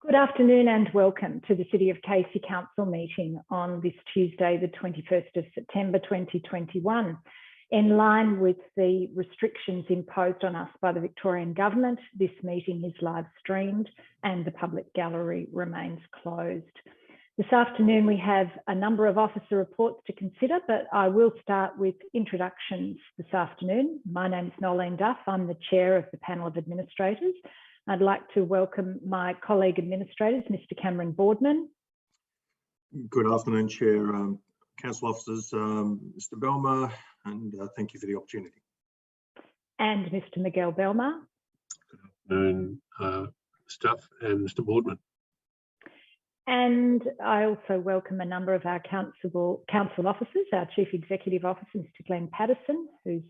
Good afternoon and welcome to the City of Casey Council meeting on this Tuesday, the 21st of September 2021. In line with the restrictions imposed on us by the Victorian Government, this meeting is live streamed and the public gallery remains closed. This afternoon we have a number of officer reports to consider, but I will start with introductions this afternoon. My name is Nolene Duff. I'm the chair of the panel of administrators. I'd like to welcome my colleague administrators, Mr. Cameron Boardman. Good afternoon, Chair, Council officers, Mr. Belmar, and thank you for the opportunity. And Mr. Miguel Belmar. Good afternoon, staff and Mr. Boardman. And I also welcome a number of our council officers, our Chief Executive Officer, Mr. Glenn Patterson, who's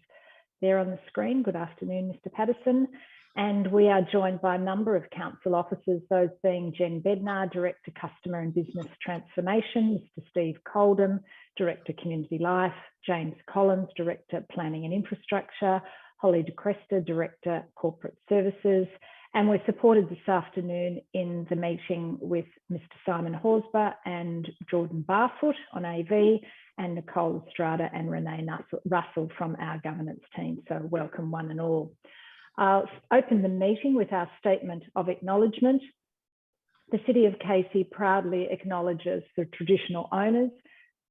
there on the screen. Good afternoon, Mr. Patterson. And we are joined by a number of council officers, those being Jen Bednar, Director Customer and Business Transformation, Mr. Steve Coldham, Director Community Life, James Collins, Director Planning and Infrastructure, Holly de Cresta, Director Corporate Services, and we're supported this afternoon in the meeting with Mr. Simon Horsburgh and Jordan Barfoot on AV, and Nicole Estrada and Renee Russell from our governance team. So welcome one and all. I'll open the meeting with our statement of acknowledgement. The City of Casey proudly acknowledges the traditional owners,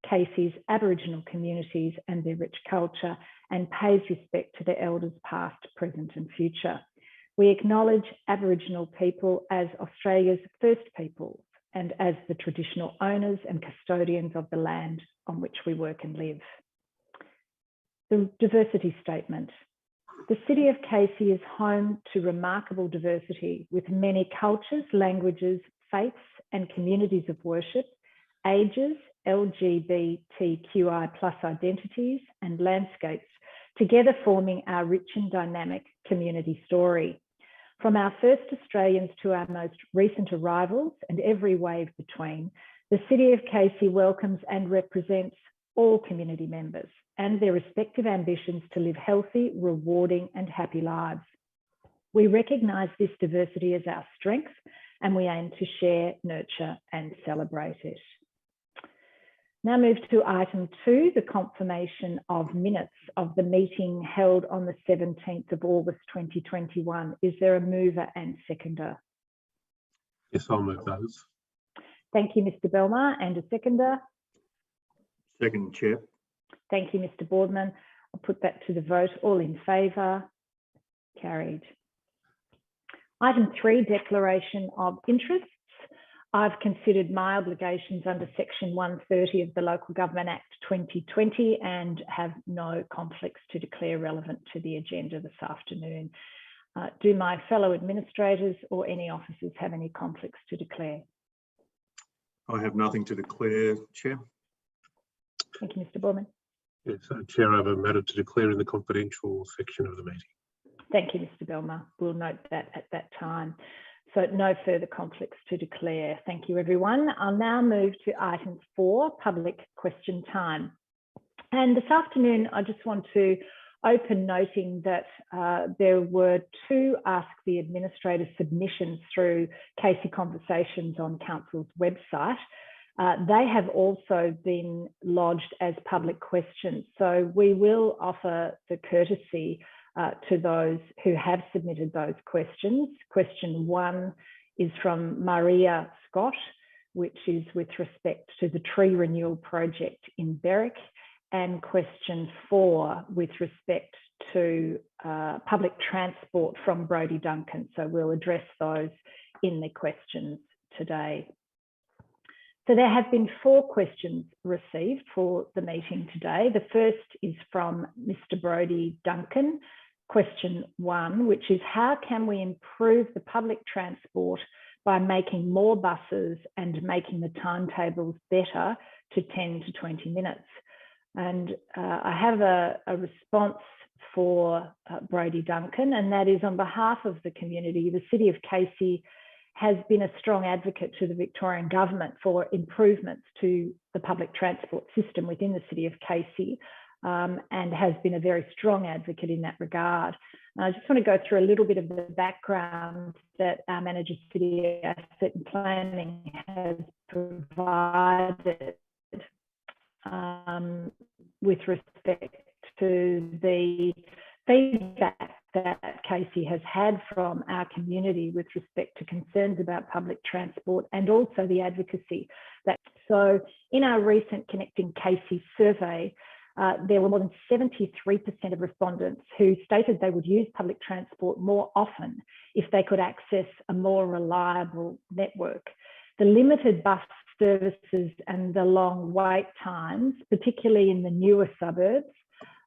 Casey's Aboriginal communities and their rich culture, and pays respect to their elders past, present and future. We acknowledge Aboriginal people as Australia's first people and as the traditional owners and custodians of the land on which we work and live. The diversity statement. The City of Casey is home to remarkable diversity with many cultures, languages, faiths and communities of worship, ages, LGBTQI+ identities and landscapes, together forming our rich and dynamic community story. From our first Australians to our most recent arrivals and every wave between, the City of Casey welcomes and represents all community members and their respective ambitions to live healthy, rewarding and happy lives. We recognise this diversity as our strength and we aim to share, nurture and celebrate it. Now move to item 2, the confirmation of minutes of the meeting held on the 17th of August 2021. Is there a mover and seconder? Yes, I'll move those. Thank you, Mr. Belmar, and a seconder. Second, Chair. Thank you, Mr. Boardman. I'll put that to the vote. All in favour? Carried. Item 3, declaration of interests. I've considered my obligations under Section 130 of the Local Government Act 2020 and have no conflicts to declare relevant to the agenda this afternoon. Do my fellow administrators or any officers have any conflicts to declare? I have nothing to declare, Chair. Thank you, Mr. Boardman. Yes, Chair, I have a matter to declare in the confidential section of the meeting. Thank you, Mr. Belmar. We'll note that at that time. So no further conflicts to declare. Thank you, everyone. I'll now move to item 4, public question time. And this afternoon, I just want to open noting that there were 2 Ask the Administrator submissions through Casey Conversations on Council's website. They have also been lodged as public questions. So we will offer the courtesy to those who have submitted those questions. Question 1 is from Maria Scott, which is with respect to the tree renewal project in Berwick, and question 4 with respect to public transport from Brodie Duncan. So we'll address those in the questions today. So there have been 4 questions received for the meeting today. The first is from Mr. Brodie Duncan. Question 1, which is how can we improve the public transport by making more buses and making the timetables better to 10 to 20 minutes? And I have a response for Brodie Duncan, and that is on behalf of the community. The City of Casey has been a strong advocate to the Victorian Government for improvements to the public transport system within the City of Casey and has been a very strong advocate in that regard. And I just want to go through a little bit of the background that our Manager City Asset and Planning has provided with respect to the feedback that Casey has had from our community with respect to concerns about public transport, and also the advocacy. So in our recent Connecting Casey survey, there were more than 73% of respondents who stated they would use public transport more often if they could access a more reliable network. The limited bus services and the long wait times, particularly in the newer suburbs,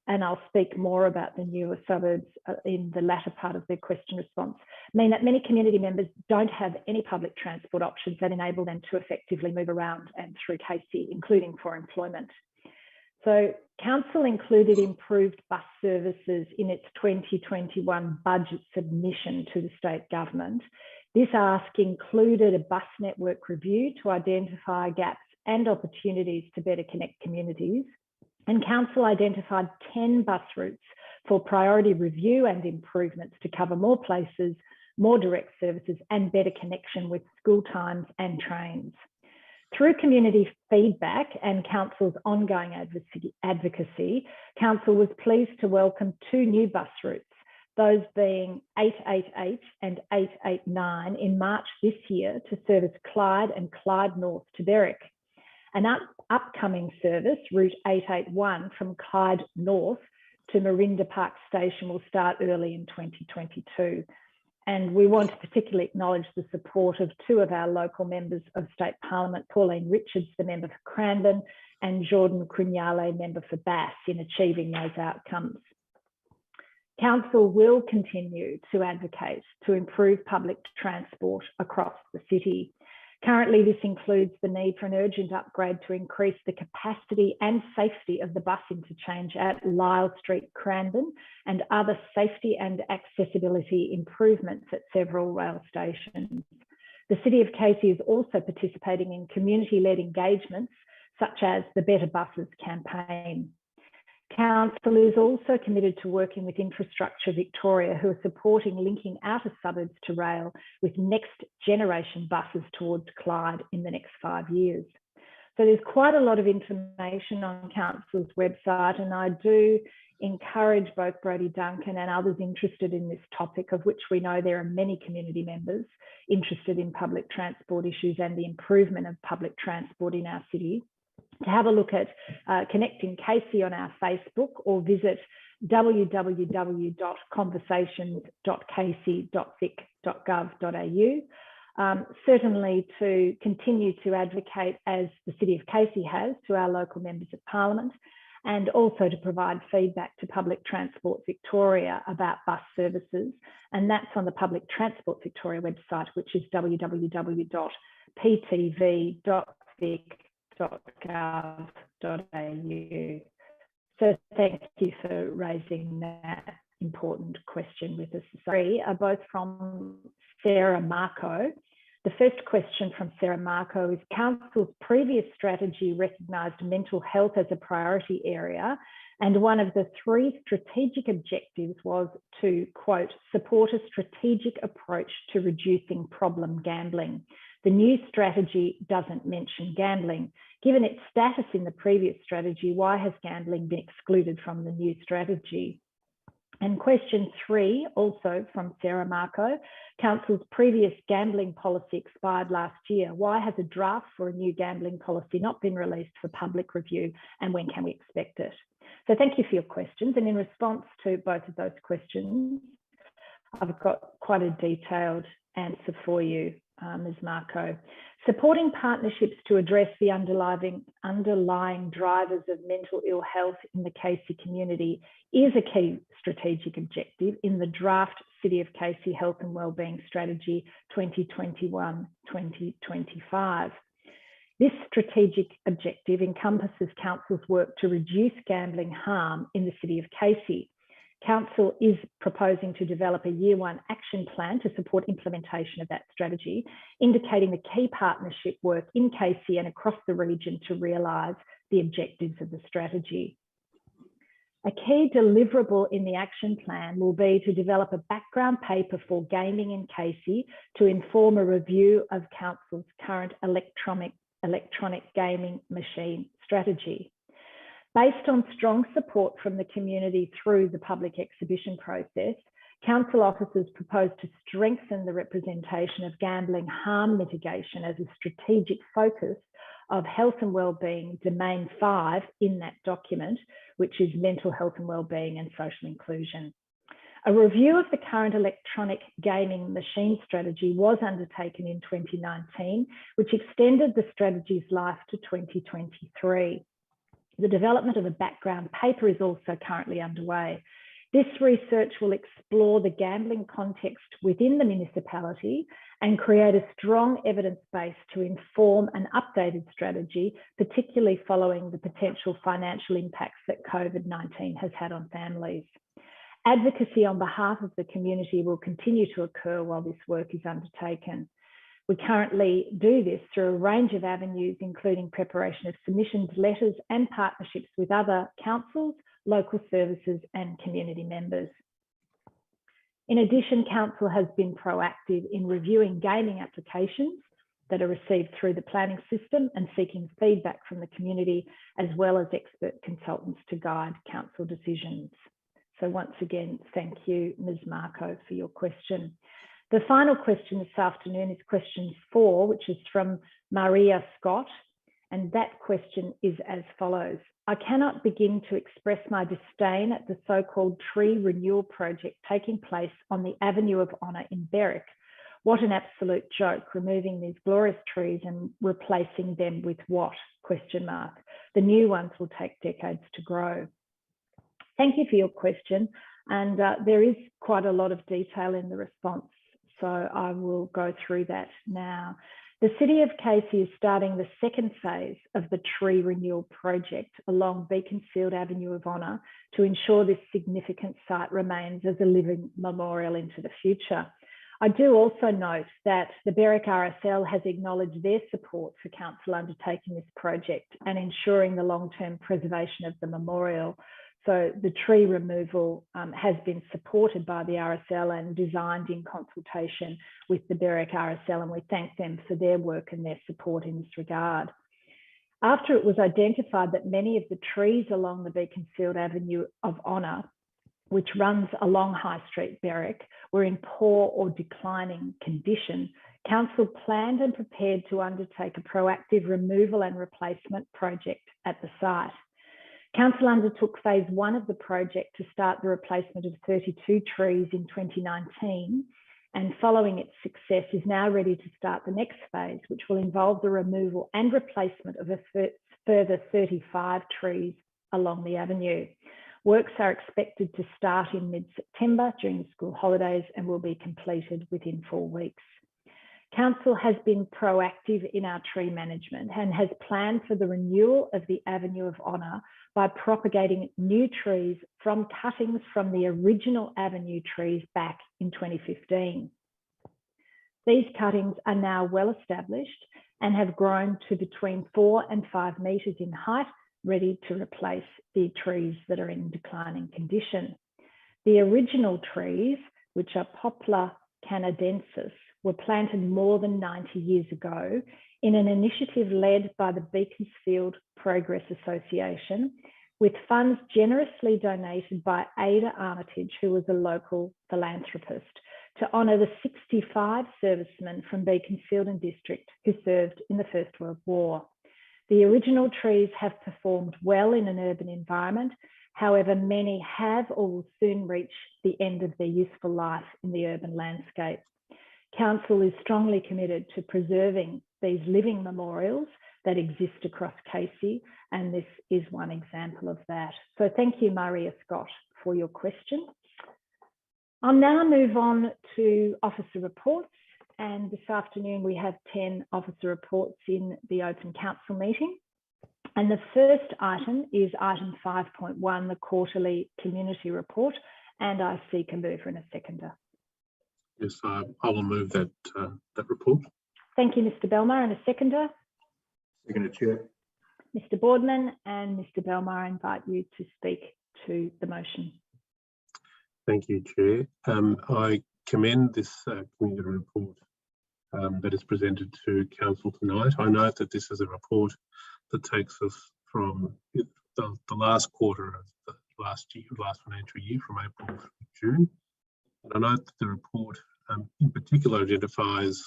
and I'll speak more about the newer suburbs in the latter part of the question response, mean that many community members don't have any public transport options that enable them to effectively move around and through Casey, including for employment. So Council included improved bus services in its 2021 budget submission to the state government. This ask included a bus network review to identify gaps and opportunities to better connect communities. And Council identified 10 bus routes for priority review and improvements to cover more places, more direct services, and better connection with school times and trains. Through community feedback and Council's ongoing advocacy, Council was pleased to welcome 2 new bus routes, those being 888 and 889 in March this year to service Clyde and Clyde North to Berwick. An upcoming service, Route 881 from Clyde North to Marinda Park Station, will start early in 2022. And we want to particularly acknowledge the support of 2 of our local members of State Parliament, Pauline Richards, the member for Crandon, and Jordan Crunyale, member for Bass, in achieving those outcomes. Council will continue to advocate to improve public transport across the city. Currently, this includes the need for an urgent upgrade to increase the capacity and safety of the bus interchange at Lyle Street, Crandon, and other safety and accessibility improvements at several rail stations. The City of Casey is also participating in community-led engagements, such as the Better Buses campaign. Council is also committed to working with Infrastructure Victoria, who are supporting linking outer suburbs to rail with next generation buses towards Clyde in the next 5 years. So there's quite a lot of information on Council's website, and I do encourage both Brodie Duncan and others interested in this topic, of which we know there are many community members interested in public transport issues and the improvement of public transport in our city, to have a look at Connecting Casey on our Facebook, or visit www.conversations.casey.vic.gov.au. Certainly to continue to advocate, as the City of Casey has, to our local members of Parliament, and also to provide feedback to Public Transport Victoria about bus services. And that's on the Public Transport Victoria website, which is www.ptv.vic.gov.au. So thank you for raising that important question with us. 3 are both from Sarah Marco. The first question from Sarah Marco is, Council's previous strategy recognised mental health as a priority area, and one of the 3 strategic objectives was to, quote, support a strategic approach to reducing problem gambling. The new strategy doesn't mention gambling. Given its status in the previous strategy, why has gambling been excluded from the new strategy? And question 3, also from Sarah Marco, Council's previous gambling policy expired last year. Why has a draft for a new gambling policy not been released for public review, and when can we expect it? So thank you for your questions. And in response to both of those questions, I've got quite a detailed answer for you, Ms. Marco. Supporting partnerships to address the underlying drivers of mental ill health in the Casey community is a key strategic objective in the draft City of Casey Health and Wellbeing Strategy 2021-2025. This strategic objective encompasses Council's work to reduce gambling harm in the City of Casey. Council is proposing to develop a Year 1 action plan to support implementation of that strategy, indicating the key partnership work in Casey and across the region to realise the objectives of the strategy. A key deliverable in the action plan will be to develop a background paper for gaming in Casey to inform a review of Council's current electronic gaming machine strategy. Based on strong support from the community through the public exhibition process, Council officers propose to strengthen the representation of gambling harm mitigation as a strategic focus of health and wellbeing domain 5 in that document, which is mental health and wellbeing and social inclusion. A review of the current electronic gaming machine strategy was undertaken in 2019, which extended the strategy's life to 2023. The development of a background paper is also currently underway. This research will explore the gambling context within the municipality and create a strong evidence base to inform an updated strategy, particularly following the potential financial impacts that COVID-19 has had on families. Advocacy on behalf of the community will continue to occur while this work is undertaken. We currently do this through a range of avenues, including preparation of submissions, letters, and partnerships with other councils, local services, and community members. In addition, Council has been proactive in reviewing gaming applications that are received through the planning system and seeking feedback from the community, as well as expert consultants to guide Council decisions. So once again, thank you, Ms. Marco, for your question. The final question this afternoon is question 4, which is from Maria Scott, and that question is as follows. I cannot begin to express my disdain at the so-called tree renewal project taking place on the Avenue of Honour in Berwick. What an absolute joke, removing these glorious trees and replacing them with what? Question mark. The new ones will take decades to grow. Thank you for your question, and there is quite a lot of detail in the response, so I will go through that now. The City of Casey is starting the second phase of the tree renewal project along Beaconsfield Avenue of Honour to ensure this significant site remains as a living memorial into the future. I do also note that the Berwick RSL has acknowledged their support for Council undertaking this project and ensuring the long-term preservation of the memorial. So the tree removal has been supported by the RSL and designed in consultation with the Berwick RSL, and we thank them for their work and their support in this regard. After it was identified that many of the trees along the Beaconsfield Avenue of Honour, which runs along High Street, Berwick, were in poor or declining condition, Council planned and prepared to undertake a proactive removal and replacement project at the site. Council undertook phase 1 of the project to start the replacement of 32 trees in 2019, and following its success is now ready to start the next phase, which will involve the removal and replacement of a further 35 trees along the avenue. Works are expected to start in mid-September during the school holidays and will be completed within 4 weeks. Council has been proactive in our tree management and has planned for the renewal of the Avenue of Honour by propagating new trees from cuttings from the original avenue trees back in 2015. These cuttings are now well established and have grown to between 4 and 5 metres in height, ready to replace the trees that are in declining condition. The original trees, which are Poplar canadensis, were planted more than 90 years ago in an initiative led by the Beaconsfield Progress Association, with funds generously donated by Ada Armitage, who was a local philanthropist, to honour the 65 servicemen from Beaconsfield and District who served in the First World War. The original trees have performed well in an urban environment. However, many have or will soon reach the end of their useful life in the urban landscape. Council is strongly committed to preserving these living memorials that exist across Casey, and this is one example of that. So thank you, Maria Scott, for your question. I'll now move on to officer reports, and this afternoon we have 10 officer reports in the open council meeting. And the first item is item 5.1, the quarterly community report, and I seek a mover and a seconder. Yes, I will move that report. Thank you, Mr. Belmar, and a seconder. Seconded, Chair. Mr. Boardman and Mr. Belmar, I invite you to speak to the motion. Thank you, Chair. I commend this community report that is presented to Council tonight. I note that this is a report that takes us from the last quarter of the last financial year, from April to June. And I note that the report in particular identifies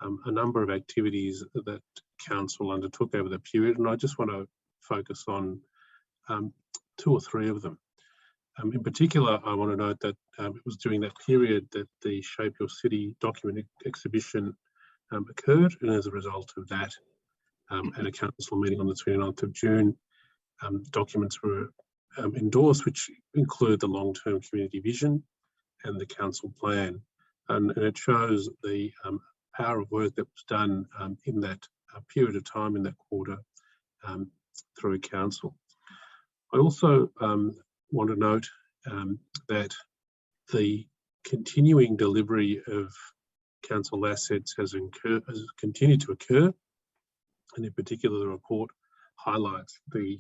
a number of activities that Council undertook over the period, and I just want to focus on 2 or 3 of them. In particular, I want to note that it was during that period that the Shape Your City document exhibition occurred, and as a result of that, at a council meeting on the 29th of June, documents were endorsed, which include the long-term community vision and the council plan. And it shows the power of work that was done in that period of time, in that quarter, through council. I also want to note that the continuing delivery of council assets has continued to occur, and in particular the report highlights the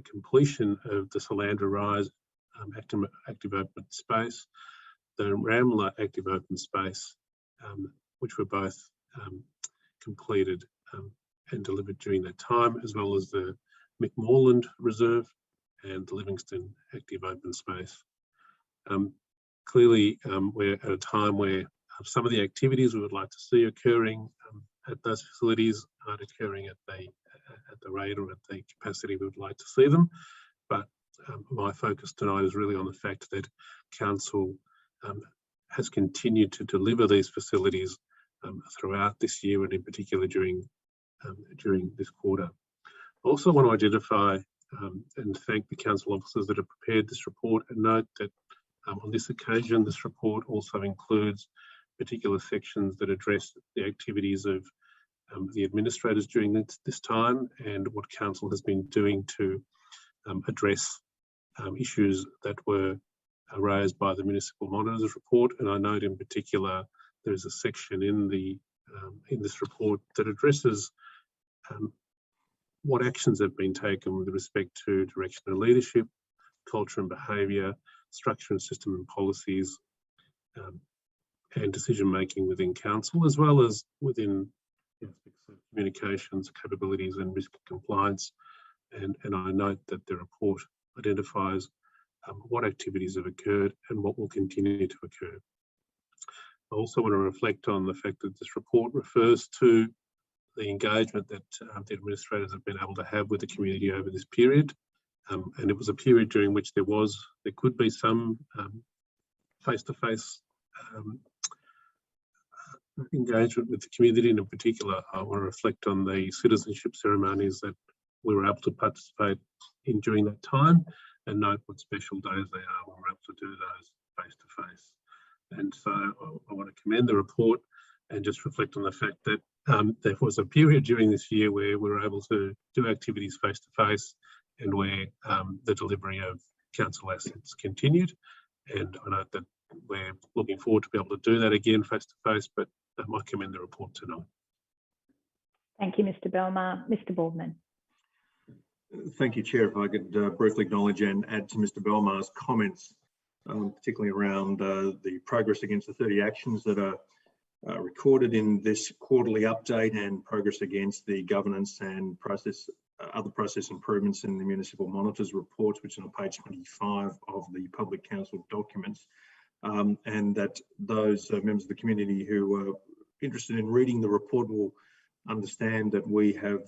completion of the Salandra Rise active open space, the Ramla active open space, which were both completed and delivered during that time, as well as the McMorland Reserve and the Livingston active open space. Clearly, we're at a time where some of the activities we would like to see occurring at those facilities aren't occurring at the rate or at the capacity we would like to see them. But my focus tonight is really on the fact that Council has continued to deliver these facilities throughout this year, and in particular during this quarter. I also want to identify and thank the council officers that have prepared this report, and note that on this occasion, this report also includes particular sections that address the activities of the administrators during this time, and what council has been doing to address issues that were raised by the municipal monitors report. And I note in particular there is a section in this report that addresses what actions have been taken with respect to direction and leadership, culture and behaviour, structure and system and policies, and decision making within council, as well as within communications, capabilities and risk compliance. And I note that the report identifies what activities have occurred and what will continue to occur. I also want to reflect on the fact that this report refers to the engagement that the administrators have been able to have with the community over this period. And it was a period during which there could be some face-to-face engagement with the community, and in particular I want to reflect on the citizenship ceremonies that we were able to participate in during that time, and note what special days they are when we're able to do those face-to-face. And so I want to commend the report and just reflect on the fact that there was a period during this year where we were able to do activities face-to-face, and where the delivery of council assets continued. And I note that we're looking forward to be able to do that again face-to-face, but I might commend the report tonight. Thank you, Mr. Belmar. Mr. Boardman. Thank you, Chair. If I could briefly acknowledge and add to Mr. Belmar's comments, particularly around the progress against the 30 actions that are recorded in this quarterly update, and progress against the governance and other process improvements in the municipal monitors reports, which is on page 25 of the public council documents. And that those members of the community who are interested in reading the report will understand that we have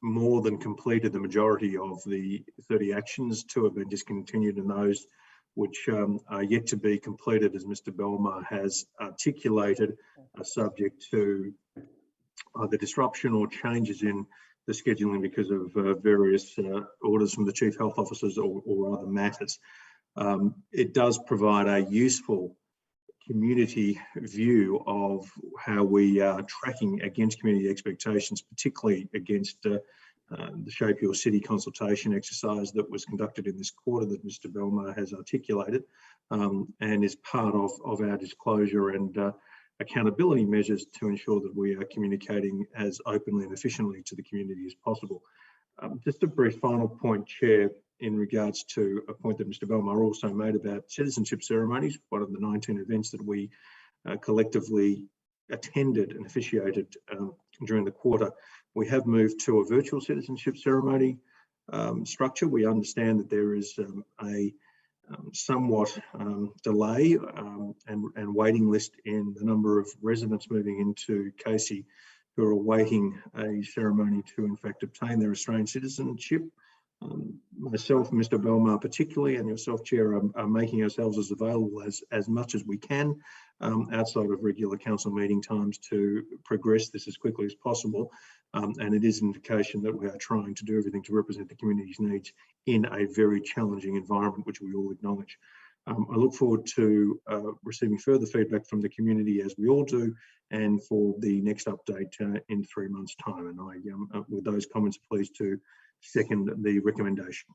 more than completed the majority of the 30 actions. 2 have been discontinued, and those which are yet to be completed, as Mr. Belmar has articulated, are subject to either disruption or changes in the scheduling because of various orders from the chief health officers or other matters. It does provide a useful community view of how we are tracking against community expectations, particularly against the Shape Your City consultation exercise that was conducted in this quarter that Mr. Belmar has articulated, and is part of our disclosure and accountability measures to ensure that we are communicating as openly and efficiently to the community as possible. Just a brief final point, Chair. in regards to a point that Mr. Belmar also made about citizenship ceremonies, one of the 19 events that we collectively attended and officiated during the quarter. We have moved to a virtual citizenship ceremony structure. We understand that there is a somewhat delay and waiting list in the number of residents moving into Casey who are awaiting a ceremony to in fact obtain their Australian citizenship. Myself, Mr. Belmar particularly, and yourself, Chair, are making ourselves as available as much as we can outside of regular council meeting times to progress this as quickly as possible. And it is an indication that we are trying to do everything to represent the community's needs in a very challenging environment, which we all acknowledge. I look forward to receiving further feedback from the community, as we all do, and for the next update in 3 months' time. And I, with those comments, pleased to second the recommendation.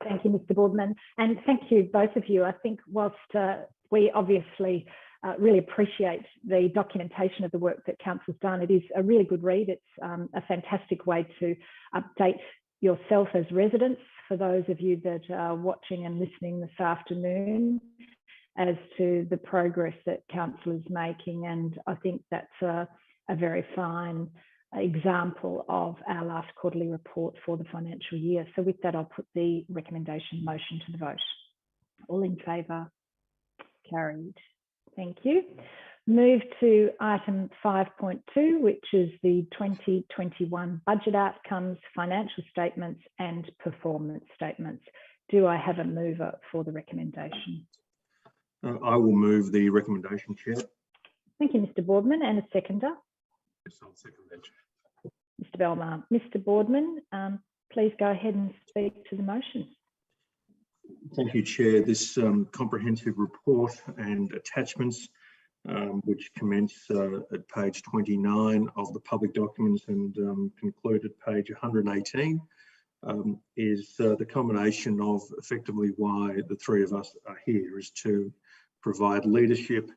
Thank you, Mr. Boardman, and thank you, both of you. I think whilst we obviously really appreciate the documentation of the work that Council's done, it is a really good read. It's a fantastic way to update yourself as residents, for those of you that are watching and listening this afternoon, as to the progress that Council is making. And I think that's a very fine example of our last quarterly report for the financial year. So with that, I'll put the recommendation motion to the vote. All in favour? Carried. Thank you. Move to item 5.2, which is the 2021 budget outcomes, financial statements and performance statements. Do I have a mover for the recommendation? I will move the recommendation, Chair. Thank you, Mr. Boardman, and a seconder. Yes, I'll second that, Chair. Mr. Belmar. Mr. Boardman, please go ahead and speak to the motion. Thank you, Chair. This comprehensive report and attachments, which commence at page 29 of the public documents and conclude at page 118, is the combination of effectively why the three of us are here, is to provide leadership,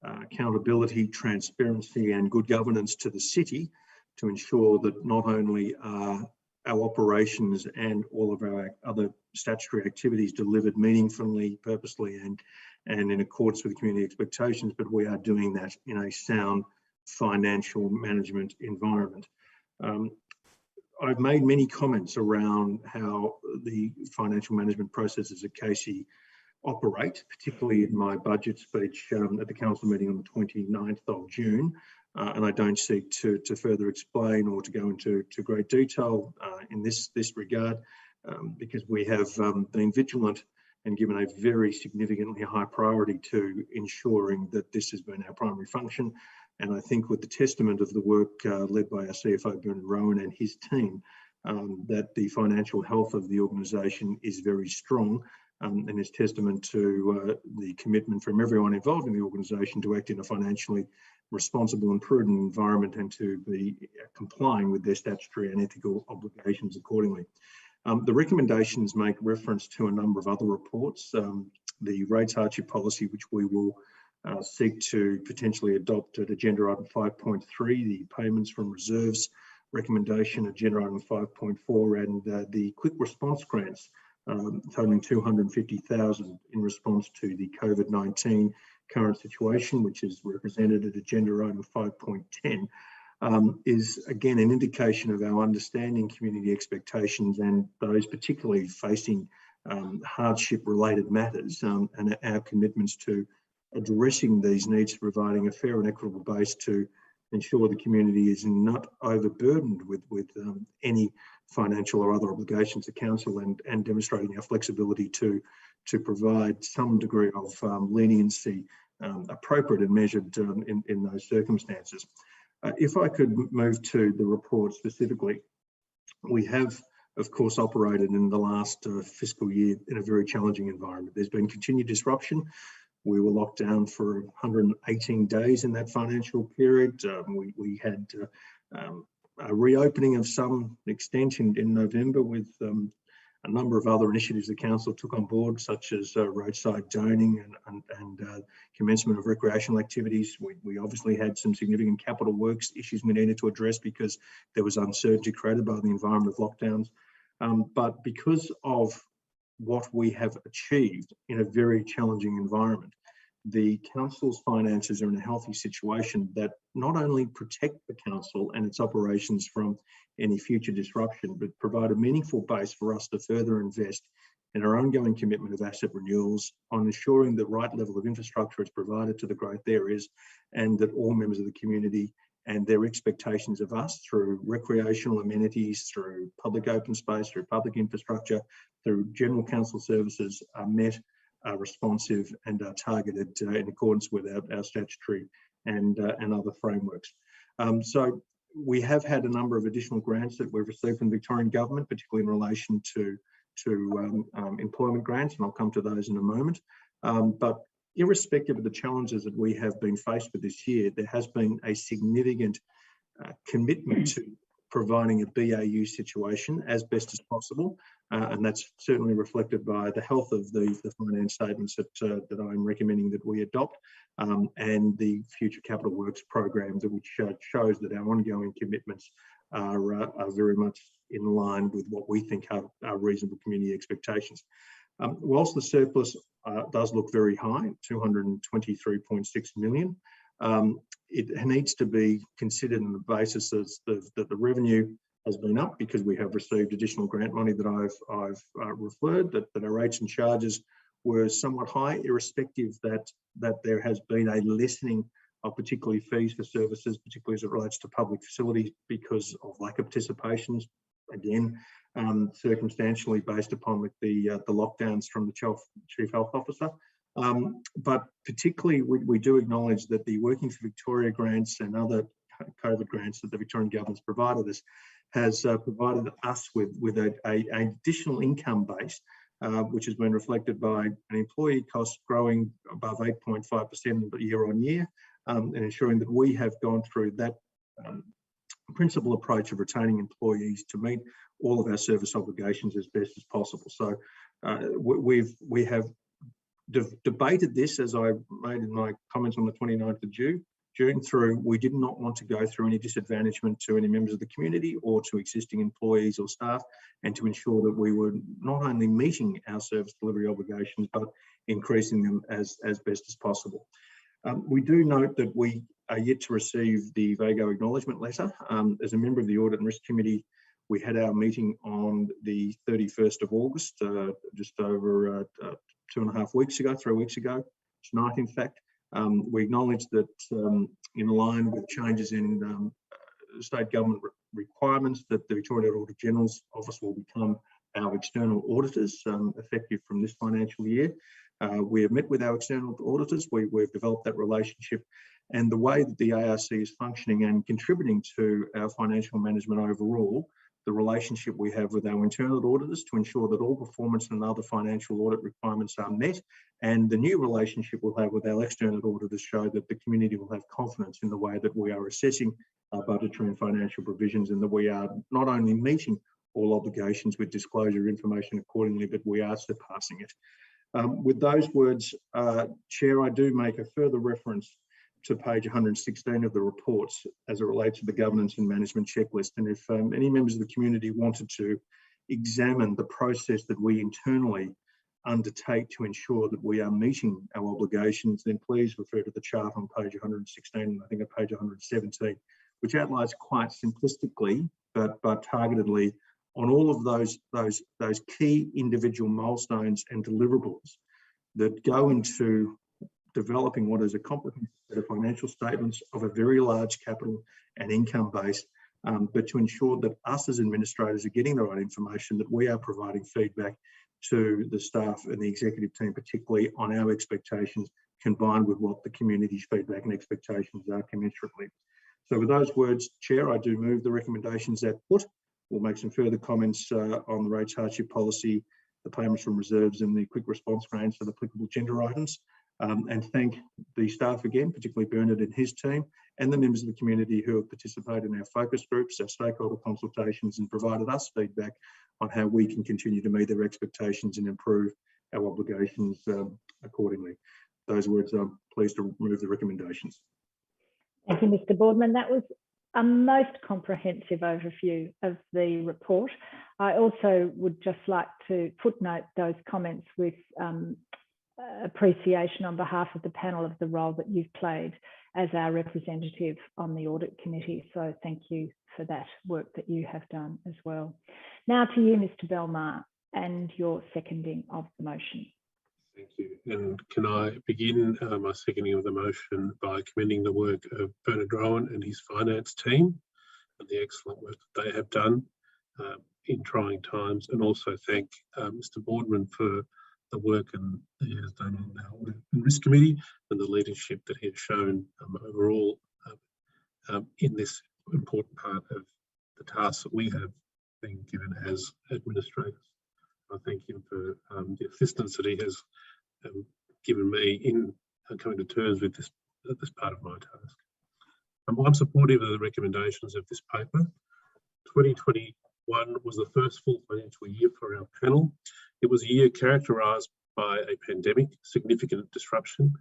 accountability, transparency and good governance to the city, to ensure that not only are our operations and all of our other statutory activities delivered meaningfully, purposely and in accordance with community expectations, but we are doing that in a sound financial management environment. I've made many comments around how the financial management processes at Casey operate, particularly in my budget speech at the council meeting on the 29th of June. And I don't seek to further explain or to go into great detail in this regard, because we have been vigilant and given a very significantly high priority to ensuring that this has been our primary function. And I think with the testament of the work led by our CFO, Bernard Rowan, and his team, that the financial health of the organisation is very strong, and is testament to the commitment from everyone involved in the organisation to act in a financially responsible and prudent environment and to be complying with their statutory and ethical obligations accordingly. The recommendations make reference to a number of other reports. The rates hardship policy, which we will seek to potentially adopt at agenda item 5.3, the payments from reserves recommendation, agenda item 5.4, and the quick response grants totaling 250,000 in response to the COVID-19 current situation, which is represented at agenda item 5.10, is again an indication of our understanding community expectations and those particularly facing hardship related matters, and our commitments to addressing these needs, providing a fair and equitable base to ensure the community is not overburdened with any financial or other obligations to council, and demonstrating our flexibility to provide some degree of leniency appropriate and measured in those circumstances. If I could move to the report specifically, we have of course operated in the last fiscal year in a very challenging environment. There's been continued disruption. We were locked down for 118 days in that financial period. We had a reopening of some extent in November with a number of other initiatives the council took on board, such as roadside zoning and commencement of recreational activities. We obviously had some significant capital works issues we needed to address because there was uncertainty created by the environment of lockdowns. But because of what we have achieved in a very challenging environment, the council's finances are in a healthy situation that not only protect the council and its operations from any future disruption, but provide a meaningful base for us to further invest in our ongoing commitment of asset renewals, on ensuring the right level of infrastructure is provided to the growth areas, and that all members of the community and their expectations of us through recreational amenities, through public open space, through public infrastructure, through general council services are met, are responsive and are targeted in accordance with our statutory and other frameworks. So we have had a number of additional grants that we've received from the Victorian Government, particularly in relation to employment grants, and I'll come to those in a moment. But irrespective of the challenges that we have been faced with this year, there has been a significant commitment to providing a BAU situation as best as possible, and that's certainly reflected by the health of the finance statements that I'm recommending that we adopt, and the future capital works program that which shows that our ongoing commitments are very much in line with what we think are reasonable community expectations. Whilst the surplus does look very high, 223.6 million, it needs to be considered on the basis that the revenue has been up because we have received additional grant money that I've referred, that our rates and charges were somewhat high, irrespective that there has been a lessening of particularly fees for services, particularly as it relates to public facilities because of lack of participations, again, circumstantially based upon the lockdowns from the Chief Health Officer. But particularly, we do acknowledge that the Working for Victoria grants and other COVID grants that the Victorian Government's provided us has provided us with an additional income base, which has been reflected by an employee cost growing above 8.5% year on year, and ensuring that we have gone through that principal approach of retaining employees to meet all of our service obligations as best as possible. So we have debated this, as I made in my comments on the 29th of June, through we did not want to go through any disadvantagement to any members of the community or to existing employees or staff, and to ensure that we were not only meeting our service delivery obligations, but increasing them as best as possible. We do note that we are yet to receive the VAGO acknowledgement letter. As a member of the Audit and Risk Committee, we had our meeting on the 31st of August, just over 2.5 weeks ago, 3 weeks ago, tonight in fact. We acknowledge that in line with changes in state government requirements, that the Victorian Auditor General's Office will become our external auditors effective from this financial year. We have met with our external auditors, we've developed that relationship, and the way that the ARC is functioning and contributing to our financial management overall, the relationship we have with our internal auditors to ensure that all performance and other financial audit requirements are met, and the new relationship we'll have with our external auditors show that the community will have confidence in the way that we are assessing our budgetary and financial provisions, and that we are not only meeting all obligations with disclosure information accordingly, but we are surpassing it. With those words, Chair, I do make a further reference to page 116 of the reports as it relates to the governance and management checklist. And if any members of the community wanted to examine the process that we internally undertake to ensure that we are meeting our obligations, then please refer to the chart on page 116 and I think at page 117, which outlines quite simplistically but targetedly on all of those key individual milestones and deliverables that go into developing what is a comprehensive set of financial statements of a very large capital and income base, but to ensure that us as administrators are getting the right information, that we are providing feedback to the staff and the executive team, particularly on our expectations, combined with what the community's feedback and expectations are commensurately. So with those words, Chair, I do move the recommendations that put. We'll make some further comments on the rates hardship policy, the payments from reserves and the quick response grants for the applicable gender items. and thank the staff again, particularly Bernard and his team, and the members of the community who have participated in our focus groups, our stakeholder consultations, and provided us feedback on how we can continue to meet their expectations and improve our obligations accordingly. Those words, I'm pleased to move the recommendations. Thank you, Mr. Boardman. That was a most comprehensive overview of the report. I also would just like to footnote those comments with appreciation on behalf of the panel of the role that you've played as our representative on the audit committee. So thank you for that work that you have done as well. Now to you, Mr. Belmar, and your seconding of the motion. Thank you. And can I begin my seconding of the motion by commending the work of Bernard Rowan and his finance team and the excellent work that they have done in trying times, and also thank Mr. Boardman for the work that he has done on our Audit and Risk Committee and the leadership that he has shown overall in this important part of the tasks that we have been given as administrators. I thank him for the assistance that he has given me in coming to terms with this part of my task. I'm supportive of the recommendations of this paper. 2021 was the first full financial year for our panel. It was a year characterised by a pandemic, significant disruption,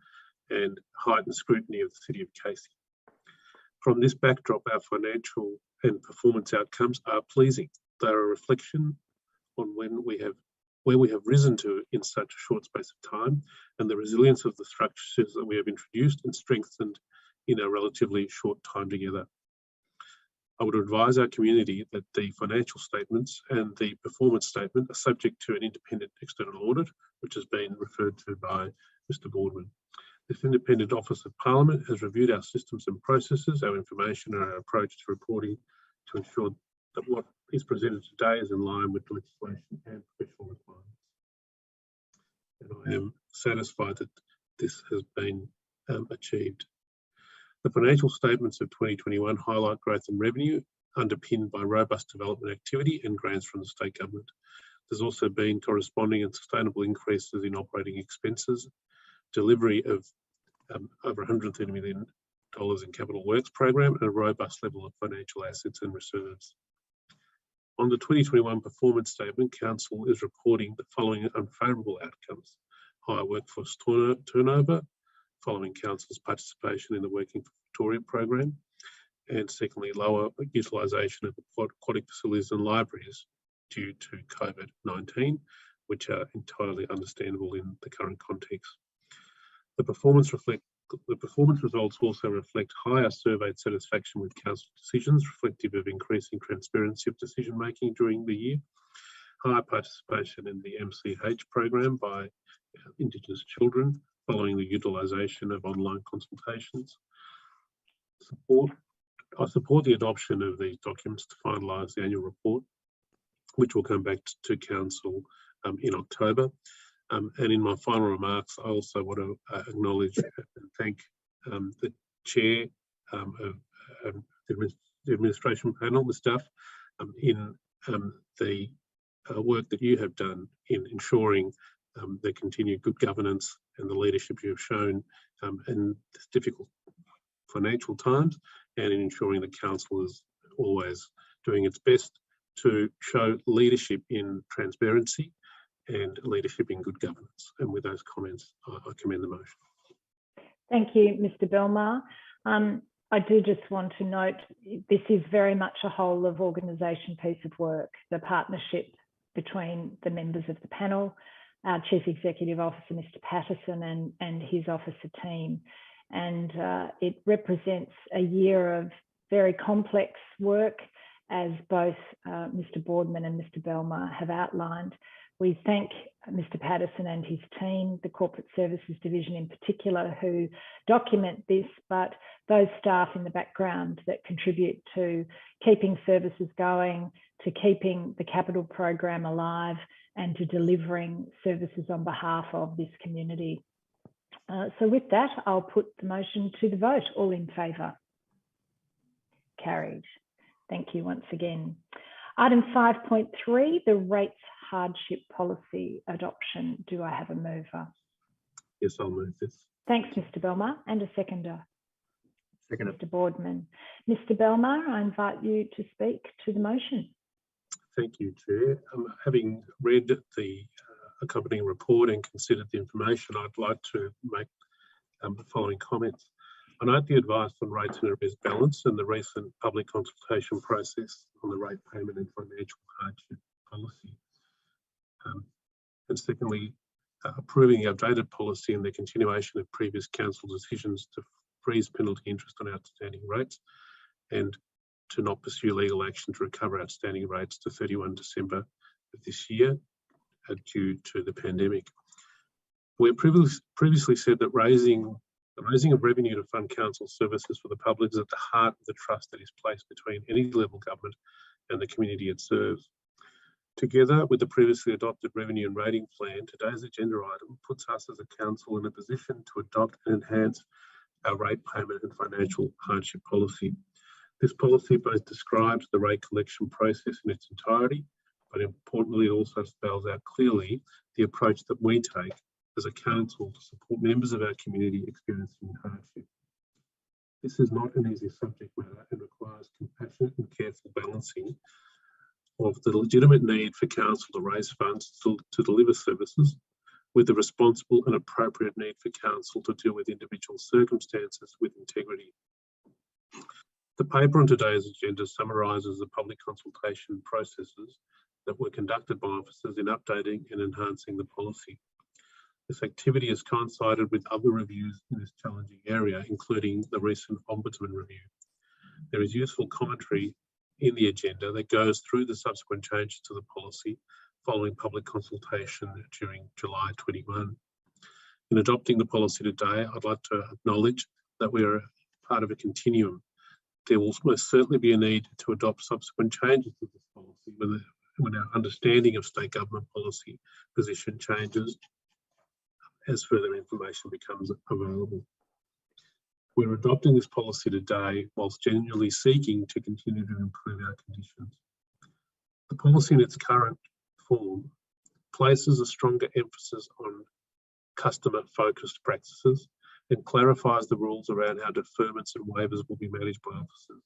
and heightened scrutiny of the City of Casey. From this backdrop, our financial and performance outcomes are pleasing. They are a reflection on where we have risen to in such a short space of time, and the resilience of the structures that we have introduced and strengthened in a relatively short time together. I would advise our community that the financial statements and the performance statement are subject to an independent external audit, which has been referred to by Mr. Boardman. This independent Office of Parliament has reviewed our systems and processes, our information and our approach to reporting to ensure that what is presented today is in line with legislation and professional requirements. And I am satisfied that this has been achieved. The financial statements of 2021 highlight growth in revenue underpinned by robust development activity and grants from the state government. There's also been corresponding and sustainable increases in operating expenses, delivery of over $130 million in capital works program, and a robust level of financial assets and reserves. On the 2021 performance statement, Council is reporting the following unfavourable outcomes: higher workforce turnover, following Council's participation in the Working for Victoria program, and secondly, lower utilisation of aquatic facilities and libraries due to COVID-19, which are entirely understandable in the current context. The performance results also reflect higher surveyed satisfaction with Council decisions, reflective of increasing transparency of decision making during the year, higher participation in the MCH program by Indigenous children following the utilisation of online consultations. I support the adoption of these documents to finalise the annual report, which will come back to Council in October. And in my final remarks, I also want to acknowledge and thank the Chair of the Administration Panel, the staff, in the work that you have done in ensuring the continued good governance and the leadership you have shown in this difficult financial times, and in ensuring the Council is always doing its best to show leadership in transparency and leadership in good governance. And with those comments, I commend the motion. Thank you, Mr. Belmar. I do just want to note, this is very much a whole of organisation piece of work, the partnership between the members of the panel, our Chief Executive Officer, Mr. Patterson, and his officer team. And it represents a year of very complex work, as both Mr. Boardman and Mr. Belmar have outlined. We thank Mr. Patterson and his team, the Corporate Services Division in particular, who document this, but those staff in the background that contribute to keeping services going, to keeping the capital program alive, and to delivering services on behalf of this community. So with that, I'll put the motion to the vote. All in favour? Carried. Thank you once again. Item 5.3, the rates hardship policy adoption. Do I have a mover? Yes, I'll move this. Thanks, Mr. Belmar. And a seconder. Second. Mr. Boardman. Mr. Belmar, I invite you to speak to the motion. Thank you, Chair. Having read the accompanying report and considered the information, I'd like to make the following comments. I note the advice on rates and arrears balance and the recent public consultation process on the rate payment and financial hardship policy. And secondly, approving the updated policy and the continuation of previous council decisions to freeze penalty interest on outstanding rates and to not pursue legal action to recover outstanding rates to 31 December of this year due to the pandemic. We previously said that raising of revenue to fund council services for the public is at the heart of the trust that is placed between any level government and the community it serves. Together with the previously adopted revenue and rating plan, today's agenda item puts us as a council in a position to adopt and enhance our rate payment and financial hardship policy. This policy both describes the rate collection process in its entirety, but importantly it also spells out clearly the approach that we take as a council to support members of our community experiencing hardship. This is not an easy subject matter and requires compassionate and careful balancing of the legitimate need for council to raise funds to deliver services with the responsible and appropriate need for council to deal with individual circumstances with integrity. The paper on today's agenda summarises the public consultation processes that were conducted by officers in updating and enhancing the policy. This activity has coincided with other reviews in this challenging area, including the recent Ombudsman review. There is useful commentary in the agenda that goes through the subsequent changes to the policy following public consultation during July 21. In adopting the policy today, I'd like to acknowledge that we are part of a continuum. There will most certainly be a need to adopt subsequent changes to this policy when our understanding of state government policy position changes as further information becomes available. We're adopting this policy today whilst genuinely seeking to continue to improve our conditions. The policy in its current form places a stronger emphasis on customer-focused practices and clarifies the rules around how deferments and waivers will be managed by officers.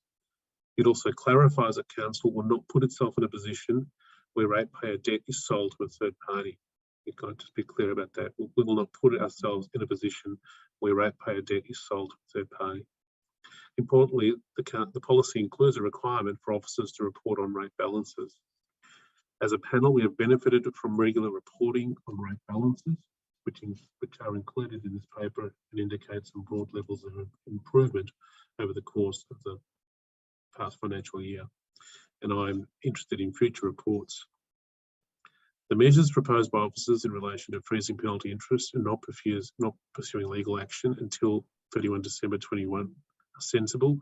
It also clarifies that council will not put itself in a position where ratepayer debt is sold to a third party. We've got to just be clear about that. We will not put ourselves in a position where ratepayer debt is sold to a third party. Importantly, the policy includes a requirement for officers to report on rate balances. As a panel, we have benefited from regular reporting on rate balances, which are included in this paper and indicate some broad levels of improvement over the course of the past financial year. And I'm interested in future reports. The measures proposed by officers in relation to freezing penalty interest and not pursuing legal action until 31 December 21 are sensible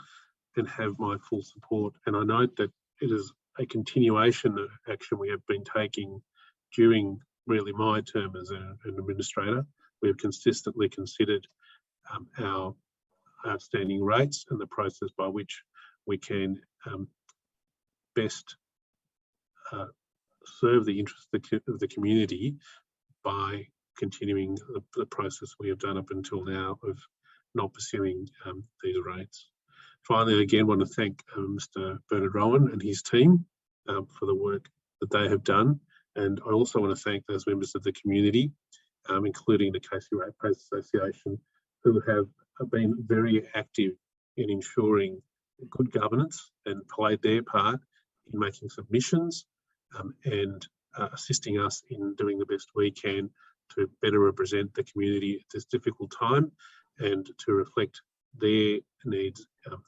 and have my full support. And I note that it is a continuation of action we have been taking during really my term as an administrator. We have consistently considered our outstanding rates and the process by which we can best serve the interests of the community by continuing the process we have done up until now of not pursuing these rates. Finally, again, I want to thank Mr. Bernard Rowan and his team for the work that they have done. And I also want to thank those members of the community, including the Casey Ratepayers Association, who have been very active in ensuring good governance and played their part in making submissions and assisting us in doing the best we can to better represent the community at this difficult time and to reflect their needs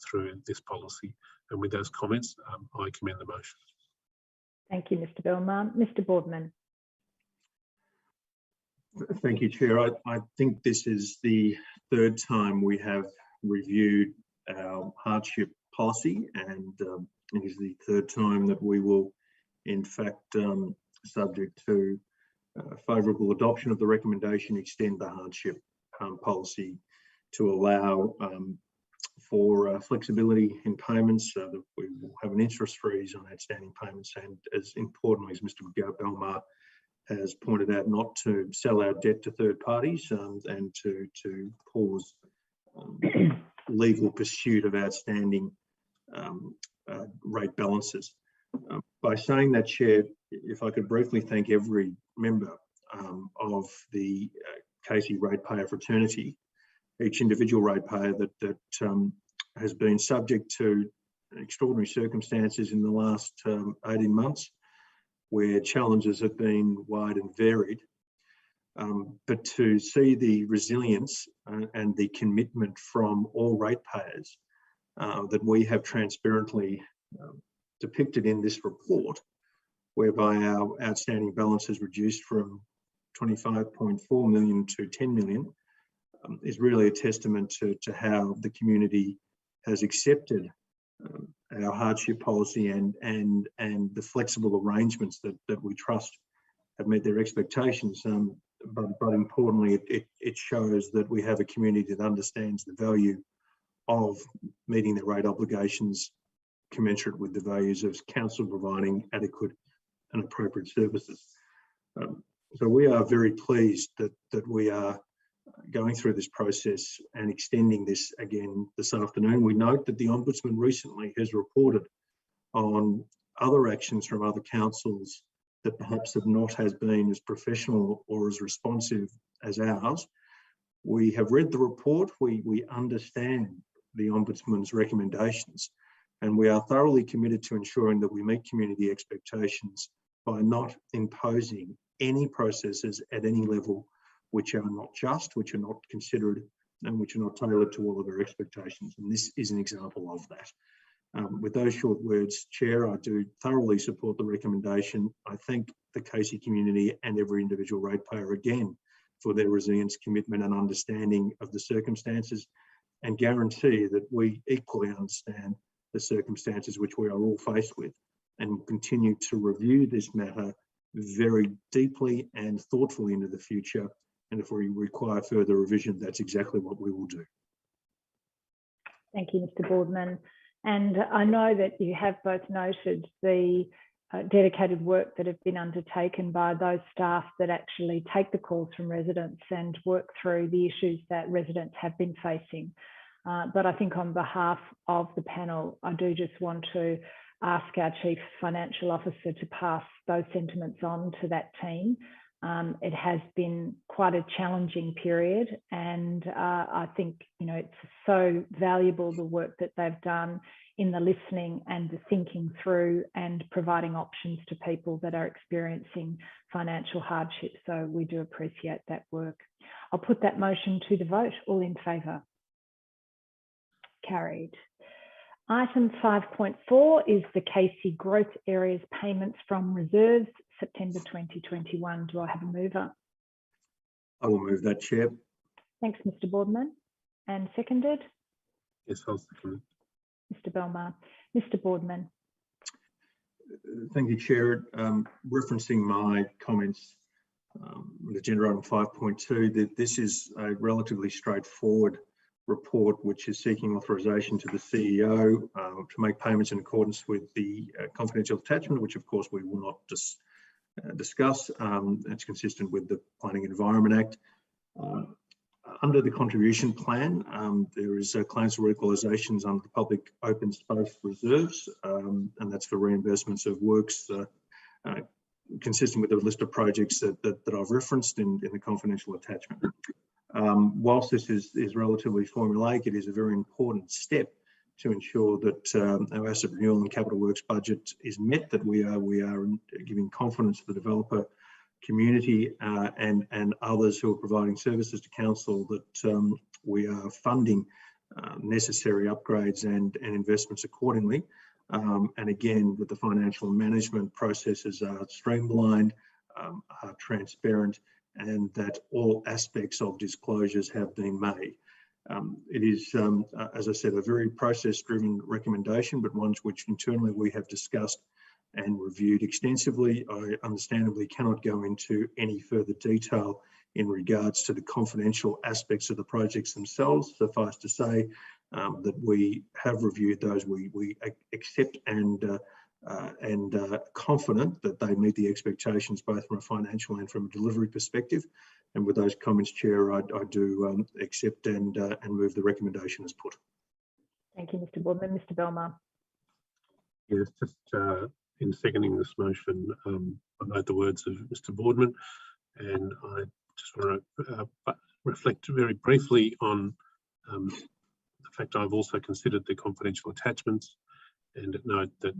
through this policy. And with those comments, I commend the motion. Thank you, Mr. Belmar. Mr. Boardman. Thank you, Chair. I think this is the third time we have reviewed our hardship policy, and it is the third time that we will, in fact, subject to favourable adoption of the recommendation, extend the hardship policy to allow for flexibility in payments so that we will have an interest freeze on outstanding payments, and as importantly as Mr. Belmar has pointed out not to sell our debt to third parties and to pause legal pursuit of outstanding rate balances. By saying that, Chair, if I could briefly thank every member of the Casey ratepayer fraternity, each individual ratepayer that has been subject to extraordinary circumstances in the last 18 months, where challenges have been wide and varied. But to see the resilience and the commitment from all ratepayers that we have transparently depicted in this report, whereby our outstanding balance is reduced from 25.4 million to 10 million, is really a testament to how the community has accepted our hardship policy and the flexible arrangements that we trust have met their expectations. But importantly, it shows that we have a community that understands the value of meeting their rate obligations commensurate with the values of council providing adequate and appropriate services. So we are very pleased that we are going through this process and extending this again this afternoon. We note that the Ombudsman recently has reported on other actions from other councils that perhaps have not been as professional or as responsive as ours. We have read the report, we understand the Ombudsman's recommendations, and we are thoroughly committed to ensuring that we meet community expectations by not imposing any processes at any level which are not just, which are not considered, and which are not tailored to all of our expectations. And this is an example of that. With those short words, Chair, I do thoroughly support the recommendation. I thank the Casey community and every individual ratepayer again for their resilience, commitment and understanding of the circumstances, and guarantee that we equally understand the circumstances which we are all faced with, and will continue to review this matter very deeply and thoughtfully into the future. And if we require further revision, that's exactly what we will do. Thank you, Mr. Boardman. And I know that you have both noted the dedicated work that have been undertaken by those staff that actually take the calls from residents and work through the issues that residents have been facing. But I think on behalf of the panel, I do just want to ask our Chief Financial Officer to pass those sentiments on to that team. It has been quite a challenging period, and I think it's so valuable, the work that they've done in the listening and the thinking through and providing options to people that are experiencing financial hardship. So we do appreciate that work. I'll put that motion to the vote. All in favour? Carried. Item 5.4 is the Casey Growth Areas payments from reserves, September 2021. Do I have a mover? I will move that, Chair. Thanks, Mr. Boardman. And seconded? Yes, I'll second. Mr. Belmar. Mr. Boardman. Thank you, Chair. Referencing my comments with agenda item 5.2, that this is a relatively straightforward report which is seeking authorisation to the CEO to make payments in accordance with the confidential attachment, which of course we will not discuss. It's consistent with the Planning Environment Act. Under the contribution plan, there is claims for equalisations under the public open space reserves, and that's for reimbursements of works consistent with the list of projects that I've referenced in the confidential attachment. Whilst this is relatively formulaic, it is a very important step to ensure that our asset renewal and capital works budget is met, that we are giving confidence to the developer community and others who are providing services to council that we are funding necessary upgrades and investments accordingly. And again, that the financial management processes are streamlined, are transparent, and that all aspects of disclosures have been made. It is, as I said, a very process-driven recommendation, but ones which internally we have discussed and reviewed extensively. I understandably cannot go into any further detail in regards to the confidential aspects of the projects themselves. Suffice to say that we have reviewed those. We accept and and confident that they meet the expectations both from a financial and from a delivery perspective. And with those comments, Chair, I do accept and move the recommendation as put. Thank you, Mr. Boardman. Mr. Belmar. Yes, just in seconding this motion, I note the words of Mr. Boardman, and I just want to reflect very briefly on the fact I've also considered the confidential attachments, and note that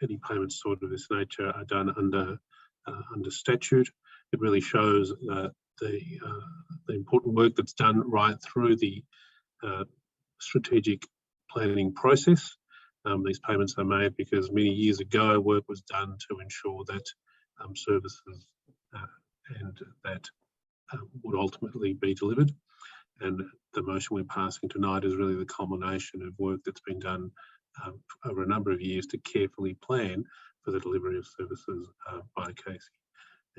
any payments sort of this nature are done under statute. It really shows the important work that's done right through the strategic planning process. These payments are made because many years ago work was done to ensure that services and that would ultimately be delivered. And the motion we're passing tonight is really the culmination of work that's been done over a number of years to carefully plan for the delivery of services by Casey.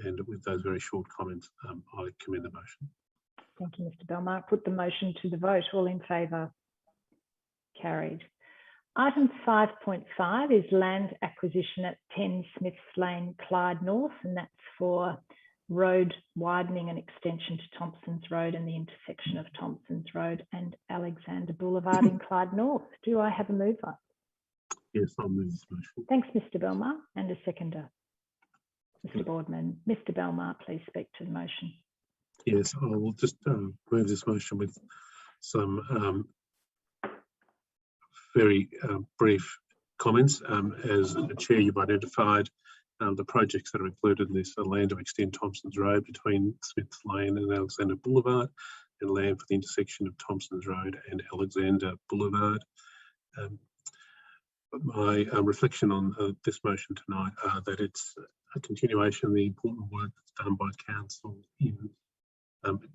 And with those very short comments, I commend the motion. Thank you, Mr. Belmar. Put the motion to the vote. All in favour? Carried. Item 5.5 is land acquisition at 10 Smiths Lane, Clyde North, and that's for road widening and extension to Thompson's Road and the intersection of Thompson's Road and Alexander Boulevard in Clyde North. Do I have a mover? Yes, I'll move this motion. Thanks, Mr. Belmar. And a seconder? Mr. Boardman. Mr. Belmar, please speak to the motion. Yes, I will just move this motion with some very brief comments. As the Chair, you've identified the projects that are included in this are land to extend Thompson's Road between Smiths Lane and Alexander Boulevard, and land for the intersection of Thompson's Road and Alexander Boulevard. My reflection on this motion tonight are that it's a continuation of the important work that's done by Council in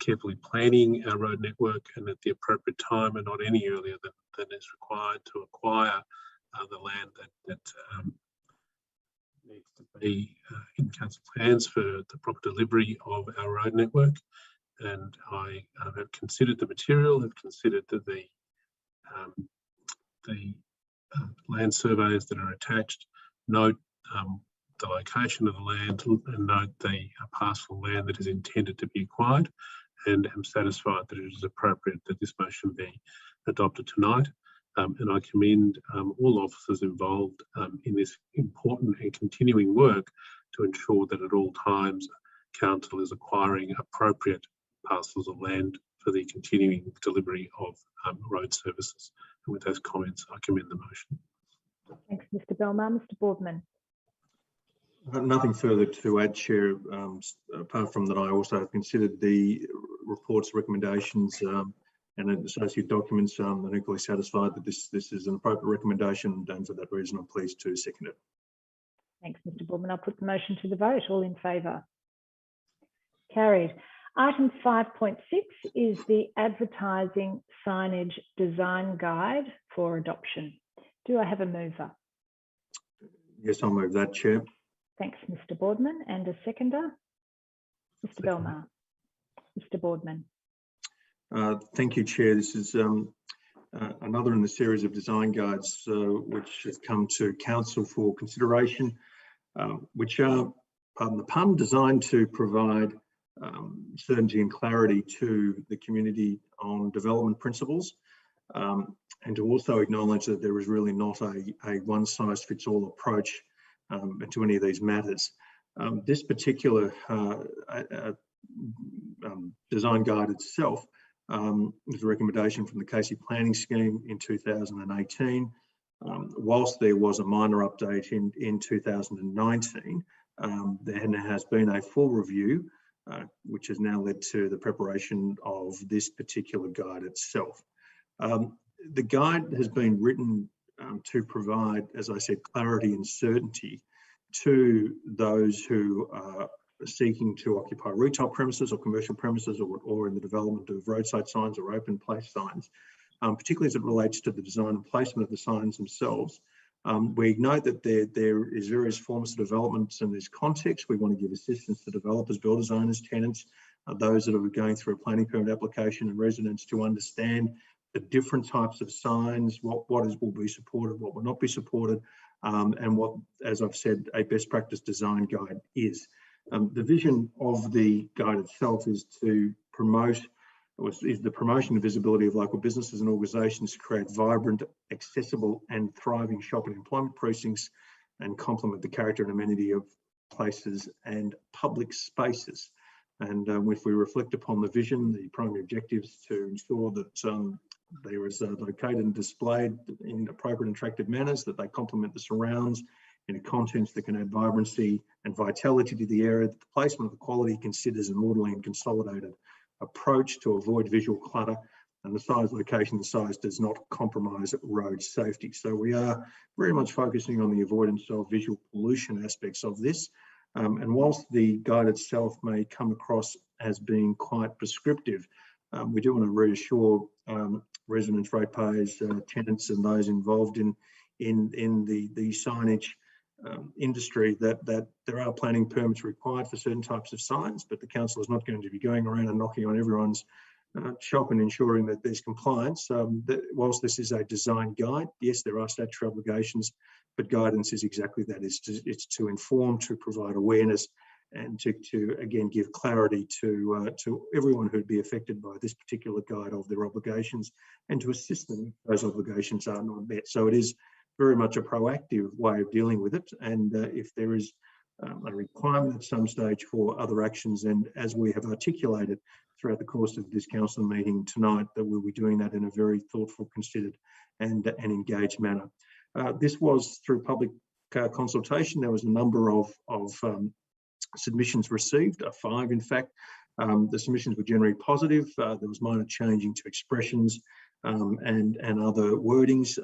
carefully planning our road network, and at the appropriate time and not any earlier than is required to acquire the land that needs to be in Council's hands for the proper delivery of our road network. And I have considered the material, have considered the land surveys that are attached, note the location of the land, and note the parcel of land that is intended to be acquired, and am satisfied that it is appropriate that this motion be adopted tonight. And I commend all officers involved in this important and continuing work to ensure that at all times Council is acquiring appropriate parcels of land for the continuing delivery of road services. And with those comments, I commend the motion. Thanks, Mr. Belmar. Mr. Boardman. Nothing further to add, Chair, apart from that I also have considered the report's recommendations and associated documents, and equally satisfied that this is an appropriate recommendation, and for that reason I'm pleased to second it. Thanks, Mr. Boardman. I'll put the motion to the vote. All in favour? Carried. Item 5.6 is the advertising signage design guide for adoption. Do I have a mover? Yes, I'll move that, Chair. Thanks, Mr. Boardman. And a seconder? Mr. Belmar. Mr. Boardman. Thank you, Chair. This is another in the series of design guides which has come to Council for consideration, which are, pardon the pun, designed to provide certainty and clarity to the community on development principles, and to also acknowledge that there is really not a one-size-fits-all approach to any of these matters. This particular design guide itself was a recommendation from the Casey Planning Scheme in 2018. Whilst there was a minor update in 2019, there has been a full review, which has now led to the preparation of this particular guide itself. The guide has been written to provide, as I said, clarity and certainty to those who are seeking to occupy retail premises or commercial premises, or in the development of roadside signs or open place signs, particularly as it relates to the design and placement of the signs themselves. We note that there is various forms of developments in this context. We want to give assistance to developers, builders, owners, tenants, those that are going through a planning permit application, and residents to understand the different types of signs, what will be supported, what will not be supported, and what, as I've said, a best practice design guide is. The vision of the guide itself is to promote, is the promotion and visibility of local businesses and organisations to create vibrant, accessible and thriving shop and employment precincts and complement the character and amenity of places and public spaces. And if we reflect upon the vision, the primary objectives to ensure that there is located and displayed in appropriate and attractive manners, that they complement the surrounds in a contents that can add vibrancy and vitality to the area, that the placement of the quality considers an orderly and consolidated approach to avoid visual clutter, and the size, location, the size does not compromise road safety. So we are very much focusing on the avoidance of visual pollution aspects of this. And whilst the guide itself may come across as being quite prescriptive, we do want to reassure residents, ratepayers, tenants and those involved in the signage industry that there are planning permits required for certain types of signs, but the council is not going to be going around and knocking on everyone's shop and ensuring that there's compliance. Whilst this is a design guide, yes, there are statutory obligations, but guidance is exactly that. It's to inform, to provide awareness, and to again give clarity to everyone who'd be affected by this particular guide of their obligations, and to assist them if those obligations are not met. So it is very much a proactive way of dealing with it. And if there is a requirement at some stage for other actions, and as we have articulated throughout the course of this council meeting tonight, that we'll be doing that in a very thoughtful, considered and engaged manner. This was through public consultation. There was a number of submissions received, 5 in fact. The submissions were generally positive. There was minor changing to expressions and other wordings.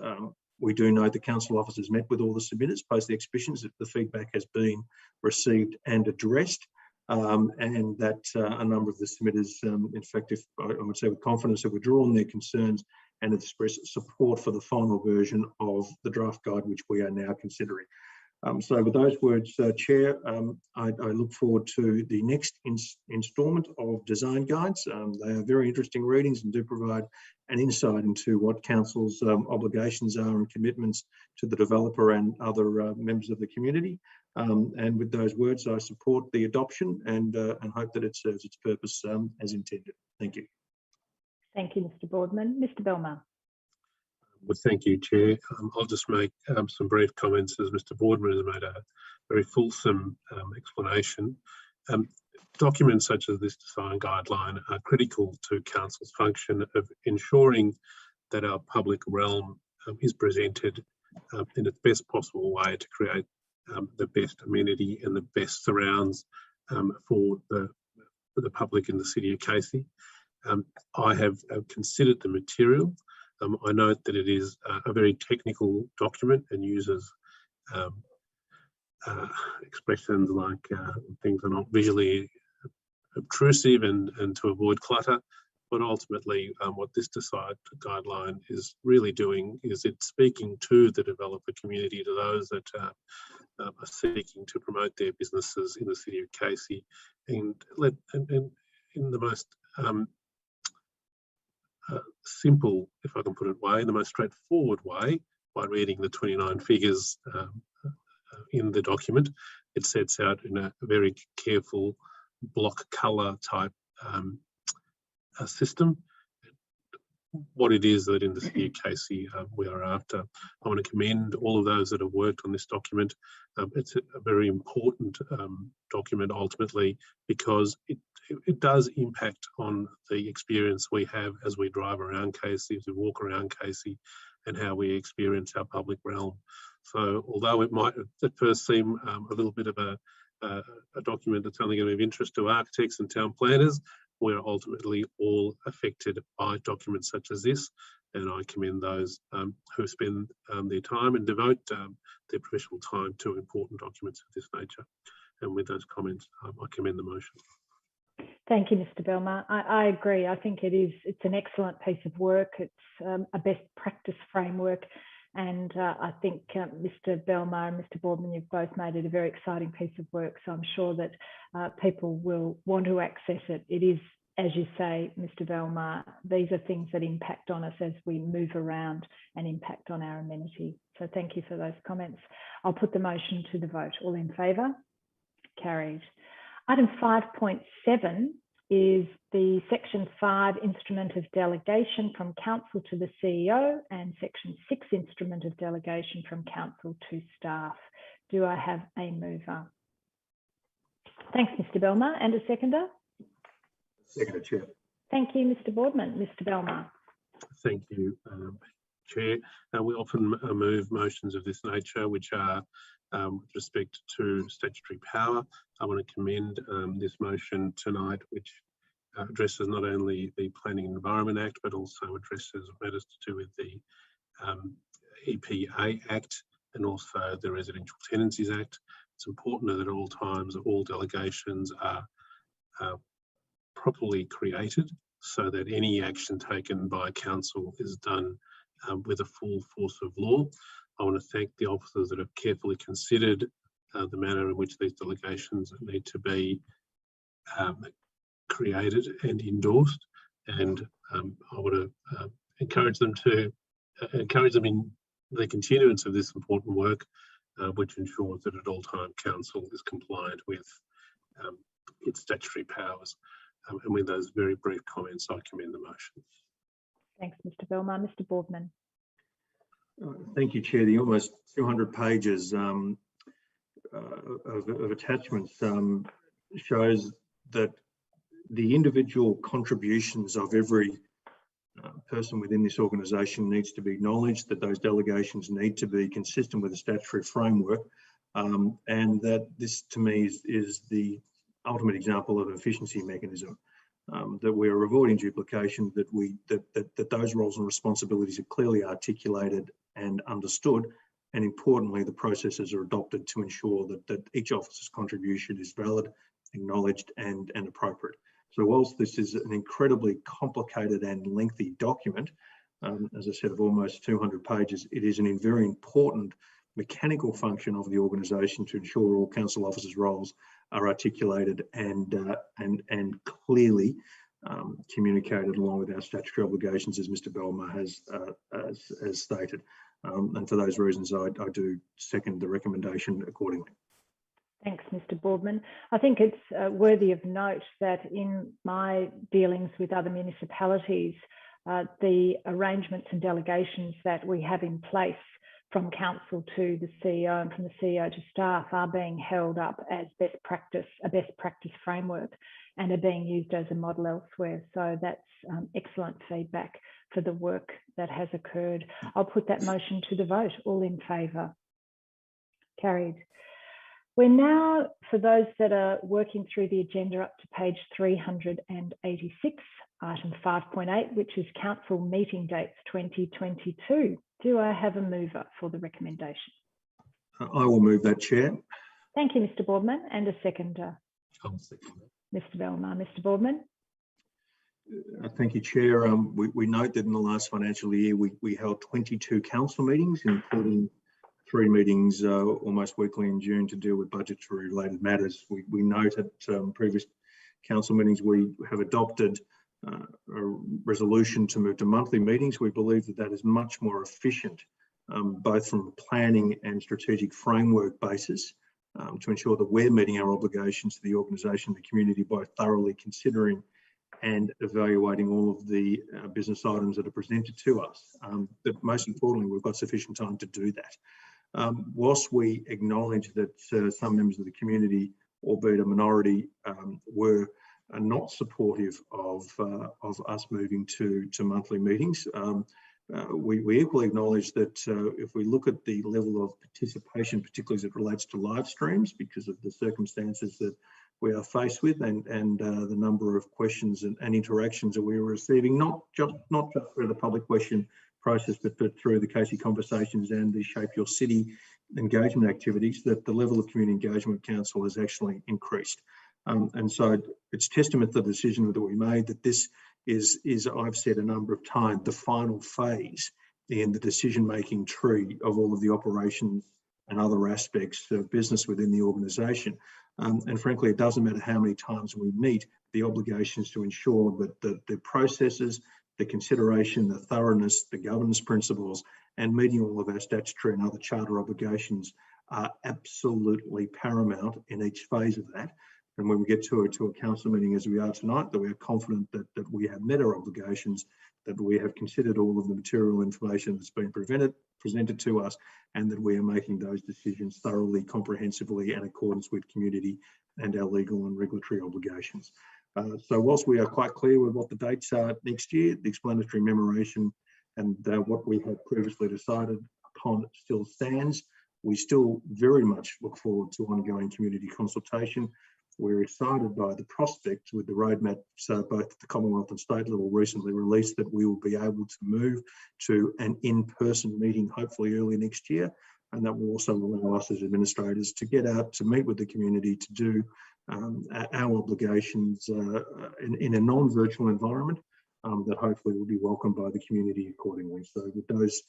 We do know the council officers met with all the submitters post the exhibitions, that the feedback has been received and addressed, and that a number of the submitters, in fact, if I would say with confidence, have withdrawn their concerns and expressed support for the final version of the draft guide, which we are now considering. So with those words, Chair, I look forward to the next instalment of design guides. They are very interesting readings and do provide an insight into what council's obligations are and commitments to the developer and other members of the community. And with those words, I support the adoption and hope that it serves its purpose as intended. Thank you. Thank you, Mr. Boardman. Mr. Belmar. Well, thank you, Chair. I'll just make some brief comments, as Mr. Boardman has made a very fulsome explanation. Documents such as this design guideline are critical to Council's function of ensuring that our public realm is presented in the best possible way to create the best amenity and the best surrounds for the public in the City of Casey. I have considered the material. I note that it is a very technical document and uses expressions like things are not visually obtrusive and to avoid clutter. But ultimately, what this guideline is really doing is it's speaking to the developer community, to those that are seeking to promote their businesses in the City of Casey, and in the most simple, if I can put it way, in the most straightforward way, by reading the 29 figures in the document. It sets out in a very careful block colour type system what it is that in the City of Casey we are after. I want to commend all of those that have worked on this document. It's a very important document ultimately, because it does impact on the experience we have as we drive around Casey, as we walk around Casey, and how we experience our public realm. So although it might at first seem a little bit of a document that's only going to be of interest to architects and town planners, we're ultimately all affected by documents such as this, and I commend those who spend their time and devote their professional time to important documents of this nature. And with those comments, I commend the motion. Thank you, Mr. Belmar. I agree. I think it's an excellent piece of work. It's a best practice framework. And I think Mr. Belmar and Mr. Boardman, you've both made it a very exciting piece of work. So I'm sure that people will want to access it. It is as you say, Mr. Belmar, these are things that impact on us as we move around and impact on our amenity. So thank you for those comments. I'll put the motion to the vote. All in favour? Carried. Item 5.7 is the Section 5 Instrument of Delegation from Council to the CEO and Section 6 Instrument of Delegation from Council to staff. Do I have a mover? Thanks, Mr. Belmar. And a seconder? Seconder, Chair. Thank you, Mr. Boardman. Mr. Belmar. Thank you, Chair. We often move motions of this nature, which are with respect to statutory power. I want to commend this motion tonight, which addresses not only the Planning and Environment Act, but also addresses matters to do with the EPA Act and also the Residential Tenancies Act. It's important that at all times all delegations are properly created so that any action taken by council is done with a full force of law. I want to thank the officers that have carefully considered the manner in which these delegations need to be created and endorsed, and I want to encourage them in the continuance of this important work, which ensures that at all time council is compliant with its statutory powers. And with those very brief comments, I commend the motion. Thanks, Mr. Belmar. Mr. Boardman. Thank you, Chair. The almost 200 pages of attachments shows that the individual contributions of every person within this organisation needs to be acknowledged, that those delegations need to be consistent with the statutory framework, and that this, to me, is the ultimate example of an efficiency mechanism, that we are avoiding duplication, that those roles and responsibilities are clearly articulated and understood, and importantly, the processes are adopted to ensure that each officer's contribution is valid, acknowledged, and appropriate. So whilst this is an incredibly complicated and lengthy document, as I said, of almost 200 pages, it is a very important mechanical function of the organisation to ensure all council officers' roles are articulated and clearly communicated along with our statutory obligations, as Mr. Belmar has stated. And for those reasons, I do second the recommendation accordingly. Thanks, Mr. Boardman. I think it's worthy of note that in my dealings with other municipalities, the arrangements and delegations that we have in place from council to the CEO and from the CEO to staff are being held up as best practice, a best practice framework, and are being used as a model elsewhere. So that's excellent feedback for the work that has occurred. I'll put that motion to the vote. All in favour? Carried. We're now, for those that are working through the agenda, up to page 386, item 5.8, which is council meeting dates 2022. Do I have a mover for the recommendation? I will move that, Chair. Thank you, Mr. Boardman. And a seconder? I'll second that. Mr. Belmar. Mr. Boardman. Thank you, Chair. We note that in the last financial year, we held 22 council meetings, including 3 meetings almost weekly in June to deal with budgetary related matters. We note at previous council meetings, we have adopted a resolution to move to monthly meetings. We believe that is much more efficient, both from a planning and strategic framework basis, to ensure that we're meeting our obligations to the organisation, the community, by thoroughly considering and evaluating all of the business items that are presented to us. But most importantly, we've got sufficient time to do that. Whilst we acknowledge that some members of the community, albeit a minority, were not supportive of us moving to monthly meetings, we equally acknowledge that if we look at the level of participation, particularly as it relates to live streams, because of the circumstances that we are faced with and the number of questions and interactions that we are receiving, not just through the public question process, but through the Casey conversations and the Shape Your City engagement activities, that the level of community engagement council has actually increased. And so it's testament to the decision that we made that this is, I've said a number of times, the final phase in the decision-making tree of all of the operations and other aspects of business within the organisation. And frankly, it doesn't matter how many times we meet, the obligations to ensure that the processes, the consideration, the thoroughness, the governance principles, and meeting all of our statutory and other charter obligations are absolutely paramount in each phase of that. And when we get to a council meeting as we are tonight, that we are confident that we have met our obligations, that we have considered all of the material information that's been presented to us, and that we are making those decisions thoroughly, comprehensively, in accordance with community and our legal and regulatory obligations. So whilst we are quite clear with what the dates are next year, the explanatory memorandum and what we have previously decided upon still stands. We still very much look forward to ongoing community consultation. We're excited by the prospect with the roadmap, so both at the Commonwealth and state level recently released, that we will be able to move to an in-person meeting hopefully early next year, and that will also allow us as administrators to get out to meet with the community to do our obligations in a non-virtual environment that hopefully will be welcomed by the community accordingly. So with those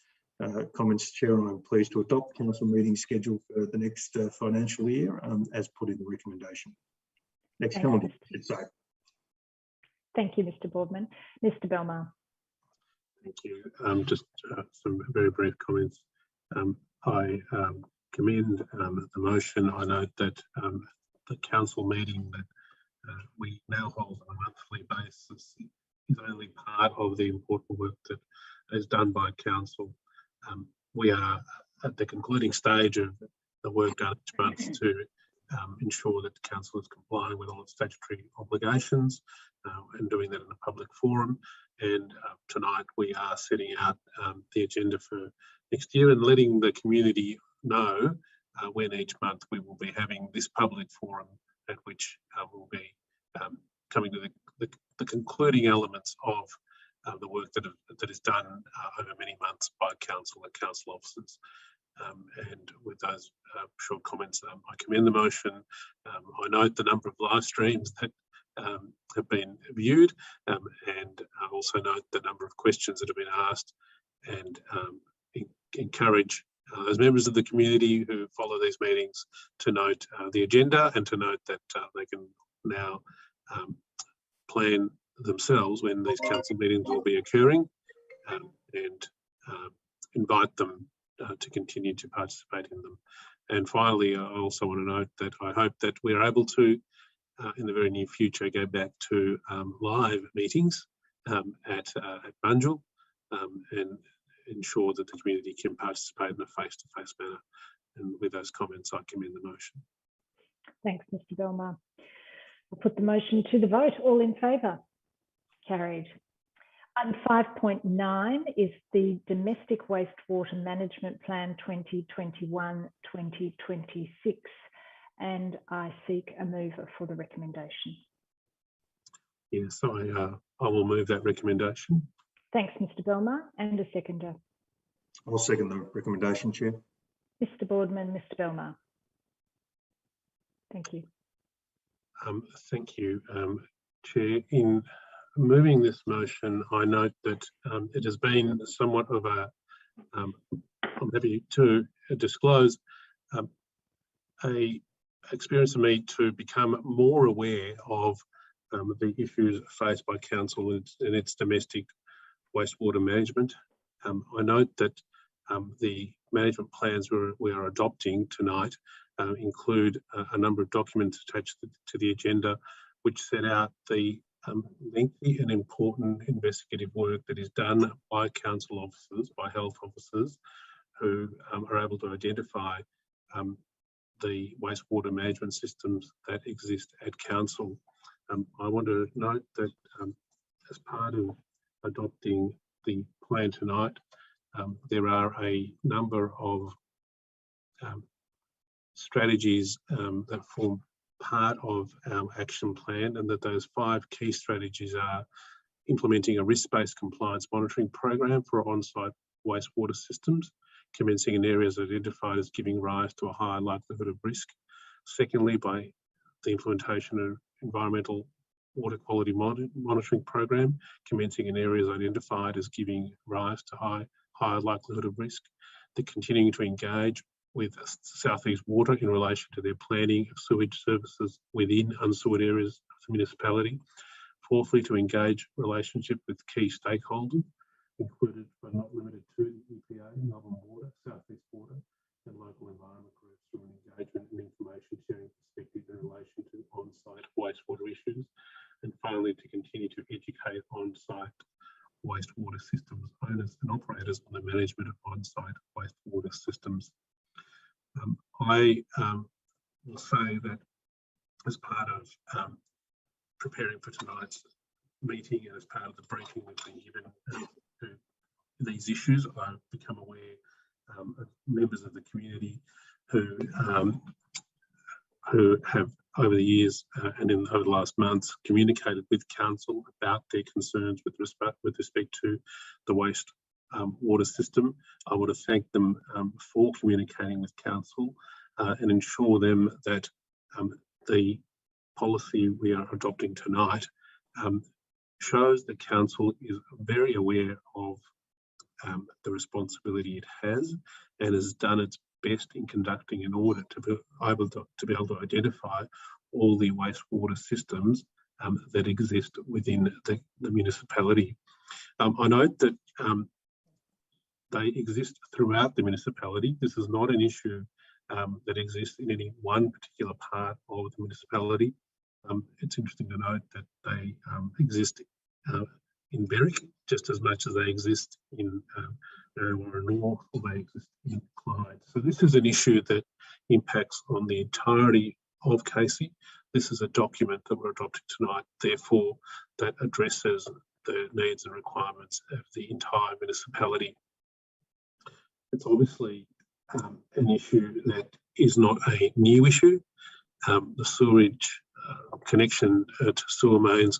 comments, Chair, I'm pleased to adopt council meeting schedule for the next financial year as put in the recommendation. Next calendar, I should say. Thank you, Mr. Boardman. Mr. Belmar. Thank you. Just some very brief comments. I commend the motion. I note that the council meeting that we now hold on a monthly basis is only part of the important work that is done by council. We are at the concluding stage of the work done each month to ensure that the council is complying with all its statutory obligations and doing that in a public forum. And tonight we are setting out the agenda for next year and letting the community know when each month we will be having this public forum at which we'll be coming to the concluding elements of the work that is done over many months by council and council officers. And with those short comments, I commend the motion. I note the number of live streams that have been viewed, and I also note the number of questions that have been asked, and encourage those members of the community who follow these meetings to note the agenda and to note that they can now plan themselves when these council meetings will be occurring, and invite them to continue to participate in them. And finally, I also want to note that I hope that we're able to, in the very near future, go back to live meetings at Bunjil and ensure that the community can participate in a face-to-face manner. And with those comments, I commend the motion. Thanks, Mr. Belmar. I'll put the motion to the vote. All in favour? Carried. Item 5.9 is the Domestic Wastewater Management Plan 2021-2026, and I seek a mover for the recommendation. Yes, I will move that recommendation. Thanks, Mr. Belmar, and a seconder. I'll second the recommendation, Chair. Mr. Boardman, Mr. Belmar. Thank you. Thank you, Chair. In moving this motion, I note that it has been somewhat of a, I'm happy to disclose, a experience for me to become more aware of the issues faced by council in its domestic wastewater management. I note that the management plans we are adopting tonight include a number of documents attached to the agenda which set out the lengthy and important investigative work that is done by council officers, by health officers, who are able to identify the wastewater management systems that exist at council. I want to note that as part of adopting the plan tonight, there are a number of strategies that form part of our action plan, and that those 5 key strategies are implementing a risk-based compliance monitoring program for on-site wastewater systems, commencing in areas identified as giving rise to a higher likelihood of risk. Secondly, by the implementation of environmental water quality monitoring program, commencing in areas identified as giving rise to higher likelihood of risk. They're continuing to engage with South East Water in relation to their planning of sewage services within unsewered areas the municipality. Fourthly, to engage relationship with key stakeholders, included but not limited to the EPA, Melbourne Water, South East Water, and local environment groups through an engagement and information sharing perspective in relation to on-site wastewater issues. And finally, to continue to educate on-site wastewater systems owners and operators on the management of on-site wastewater systems. I will say that as part of preparing for tonight's meeting and as part of the briefing we've been given to these issues, I've become aware of members of the community who have over the years and over the last months communicated with council about their concerns with respect to the waste water system. I want to thank them for communicating with council and ensure them that the policy we are adopting tonight shows that council is very aware of the responsibility it has and has done its best in conducting an audit to be able to identify all the wastewater systems that exist within the municipality. I note that they exist throughout the municipality. This is not an issue that exists in any one particular part of the municipality. It's interesting to note that they exist in Berwick just as much as they exist in Renewal or they exist in Clyde. So this is an issue that impacts on the entirety of Casey. This is a document that we're adopting tonight, therefore, that addresses the needs and requirements of the entire municipality. It's obviously an issue that is not a new issue. The sewerage connection to sewer mains,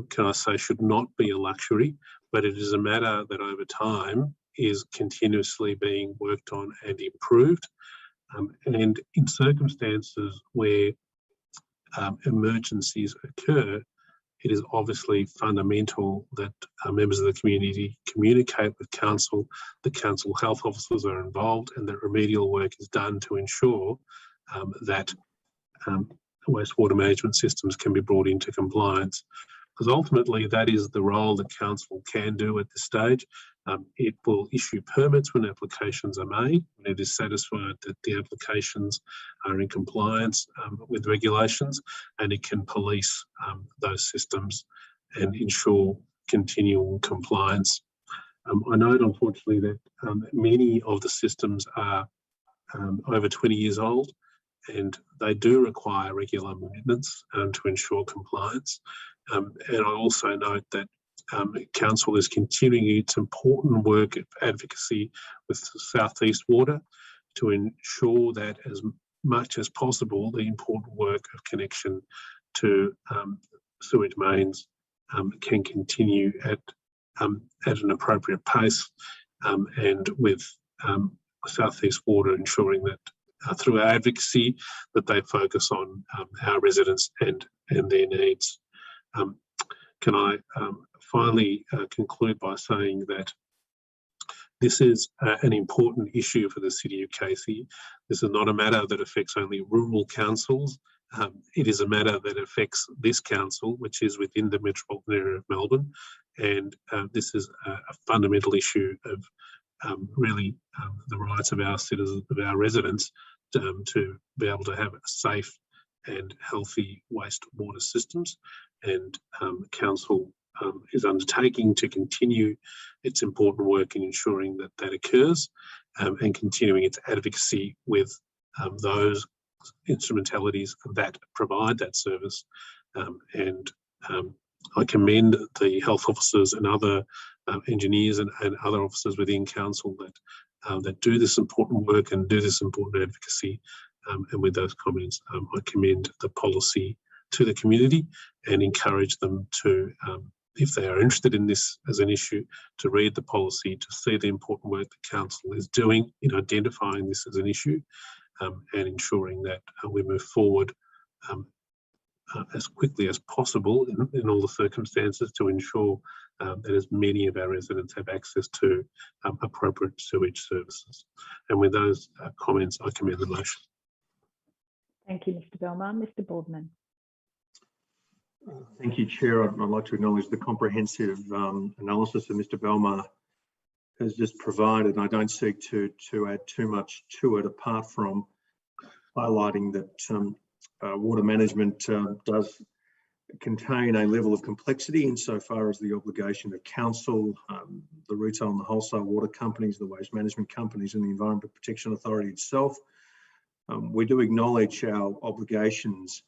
can I say, should not be a luxury, but it is a matter that over time is continuously being worked on and improved. And in circumstances where emergencies occur, it is obviously fundamental that members of the community communicate with council, the council health officers are involved, and that remedial work is done to ensure that wastewater management systems can be brought into compliance. Because ultimately that is the role that council can do at this stage. It will issue permits when applications are made, when it is satisfied that the applications are in compliance with regulations, and it can police those systems and ensure continual compliance. I note, unfortunately, that many of the systems are over 20 years old, and they do require regular maintenance to ensure compliance. And I also note that council is continuing its important work of advocacy with South East Water to ensure that as much as possible the important work of connection to sewage mains can continue at an appropriate pace, and with South East Water ensuring that through our advocacy that they focus on our residents and their needs. Can I finally conclude by saying that this is an important issue for the City of Casey. This is not a matter that affects only rural councils. It is a matter that affects this council, which is within the metropolitan area of Melbourne. And this is a fundamental issue of really the rights of our citizens, of our residents, to be able to have safe and healthy wastewater systems. And council is undertaking to continue its important work in ensuring that that occurs, and continuing its advocacy with those instrumentalities that provide that service. And I commend the health officers and other engineers and other officers within council that do this important work and do this important advocacy. And with those comments, I commend the policy to the community and encourage them to, if they are interested in this as an issue, to read the policy, to see the important work the council is doing in identifying this as an issue, and ensuring that we move forward as quickly as possible in all the circumstances to ensure that as many of our residents have access to appropriate sewage services. And with those comments, I commend the motion. Thank you, Mr. Belmar. Mr. Boardman. Thank you, Chair. I'd like to acknowledge the comprehensive analysis that Mr. Belmar has just provided. I don't seek to add too much to it, apart from highlighting that water management does contain a level of complexity insofar as the obligation of council, the retail and the wholesale water companies, the waste management companies, and the Environment Protection Authority itself. We do acknowledge our obligations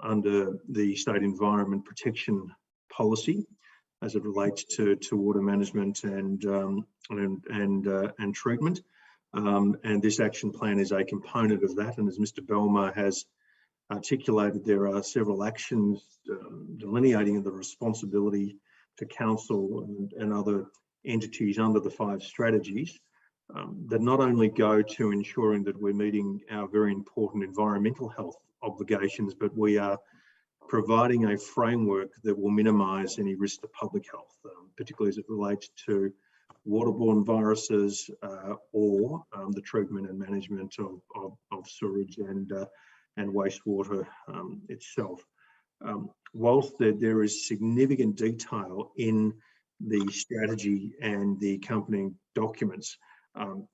under the State Environment Protection Policy as it relates to water management and treatment. And this action plan is a component of that. And as Mr. Belmar has articulated, there are several actions delineating the responsibility to council and other entities under the 5 strategies that not only go to ensuring that we're meeting our very important environmental health obligations, but we are providing a framework that will minimise any risk to public health, particularly as it relates to waterborne viruses or the treatment and management of sewage and wastewater itself. Whilst there is significant detail in the strategy and the accompanying documents,